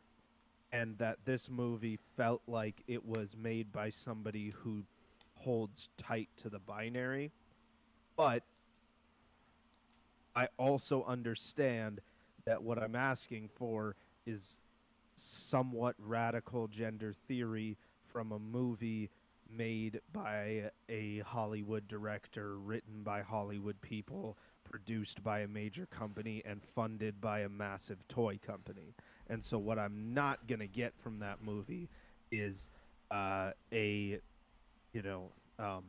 And that this movie felt like it was made by somebody who holds tight to the binary. But I also understand that what I'm asking for is somewhat radical gender theory from a movie made by a Hollywood director, written by Hollywood people, produced by a major company, and funded by a massive toy company. And so, what I'm not gonna get from that movie is a you know um,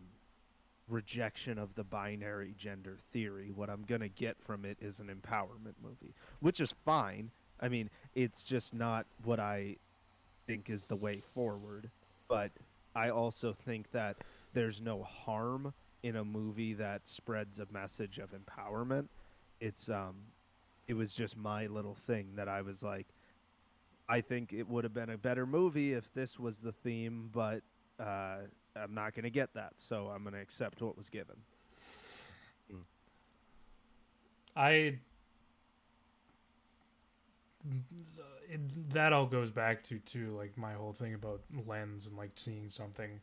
rejection of the binary gender theory. What I'm gonna get from it is an empowerment movie, which is fine. I mean, it's just not what I think is the way forward. But I also think that there's no harm in a movie that spreads a message of empowerment. It's it was just my little thing that I was like, I think it would have been a better movie if this was the theme, but I'm not going to get that, so I'm going to accept what was given. I that all goes back to like my whole thing about lens and like seeing something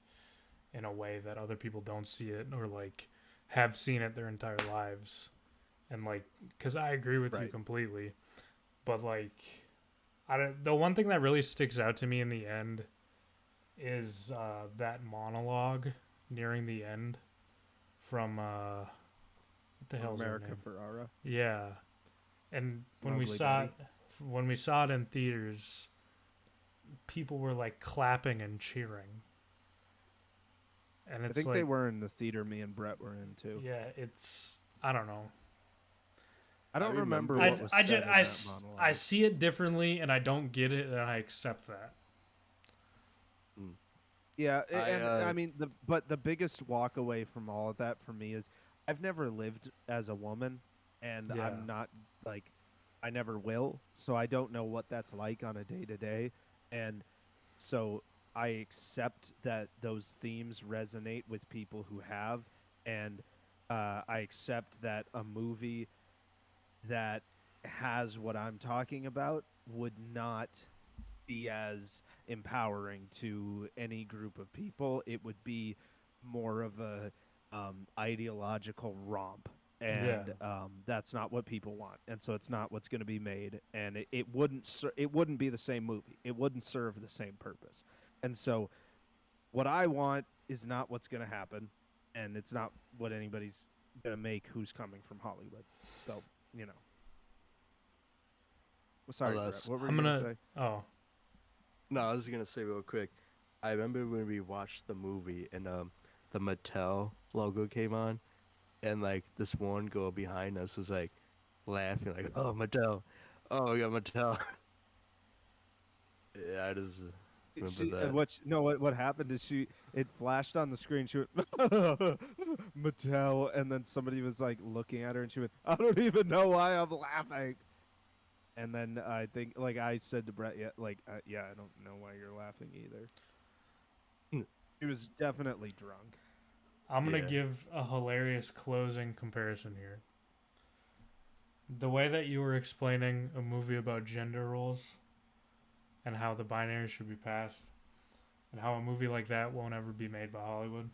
in a way that other people don't see it or like have seen it their entire lives, and like because I agree with you Right. completely, but like the one thing that really sticks out to me in the end is that monologue nearing the end from what the hell's her America name? Ferrara. Yeah, and when we Mowgli saw Buddy. it, when we saw it in theaters, people were like clapping and cheering, and I it's think like, they were in the theater me and Brett were in too. yeah, it's I don't know. I don't remember remember- what was I said just in I, that s- monologue. I see it differently, and I don't get it, and I accept that. Yeah, I, and uh, I mean but the biggest walk away from all of that for me is I've never lived as a woman, and Yeah. I'm not like I never will, so I don't know what that's like on a day to day, and so I accept that those themes resonate with people who have, and I accept that a movie that has what I'm talking about would not be as empowering to any group of people. It would be more of a ideological romp, and that's not what people want. And so it's not what's going to be made, and it wouldn't it wouldn't be the same movie. It wouldn't serve the same purpose. And so what I want is not what's going to happen, and it's not what anybody's going to make who's coming from Hollywood. So you know. Well, sorry, Brett. Unless- What were I'm you gonna. gonna say? Oh, No, I was gonna say real quick. I remember when we watched the movie and the Mattel logo came on, and like this one girl behind us was like laughing, like, "Oh, Mattel! Oh, we got Mattel!" Yeah, I just remember that. What happened is it flashed on the screen. She went Mattel, and then somebody was like looking at her, and she went, "I don't even know why I'm laughing." And then I think like I said to Brett, yeah, I don't know why you're laughing either. He was definitely drunk. I'm gonna Yeah. give a hilarious closing comparison here. The way that you were explaining a movie about gender roles and how the binary should be passed, and how a movie like that won't ever be made by Hollywood,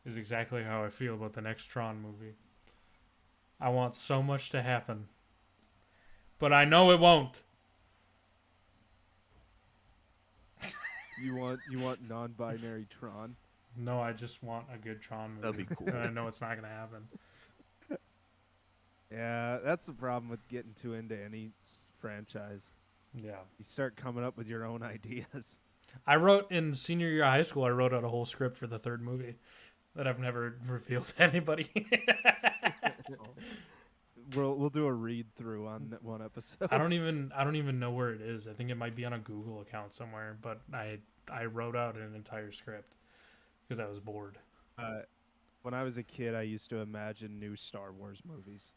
is exactly how I feel about the next Tron movie. I want so much to happen, but I know it won't. You want non-binary Tron? No, I just want a good Tron movie. That'd be cool. And I know it's not gonna happen. Yeah, that's the problem with getting too into any franchise. Yeah. You start coming up with your own ideas. I wrote in senior year of high school. I wrote out a whole script for the third movie that I've never revealed to anybody. We'll do a read through on that one episode. I don't even know where it is. I think it might be on a Google account somewhere. But I wrote out an entire script because I was bored. When I was a kid, I used to imagine new Star Wars movies.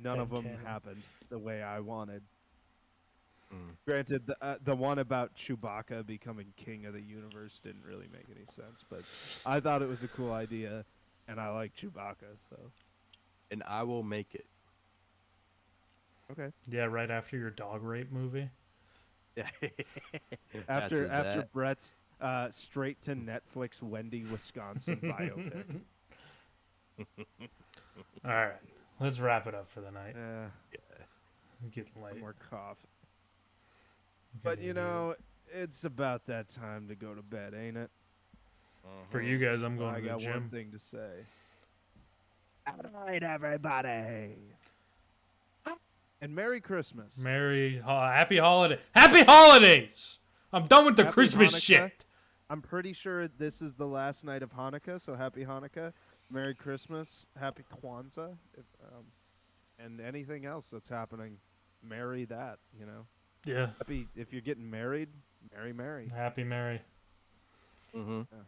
None of them Canon. happened the way I wanted. Mm. Granted, the one about Chewbacca becoming king of the universe didn't really make any sense, but I thought it was a cool idea, and I like Chewbacca, so. And I will make it. Okay. Yeah, right after your dog rape movie. Yeah. After that. Brett's straight to Netflix Wendy, Wisconsin biopic. All right, let's wrap it up for the night. It's getting One late. more cough. I'm But getting you here. know, it's about that time to go to bed, ain't it? For you guys, I'm going I to the got one gym. thing to say. All right, everybody. And Merry Christmas. Happy holidays. I'm done with the Happy Christmas Hanukkah. shit. I'm pretty sure this is the last night of Hanukkah, so happy Hanukkah, Merry Christmas, happy Kwanzaa, and anything else that's happening, marry that, you know. Yeah. Happy if you're getting married, marry. Happy Mary. Mm-hmm. Yeah.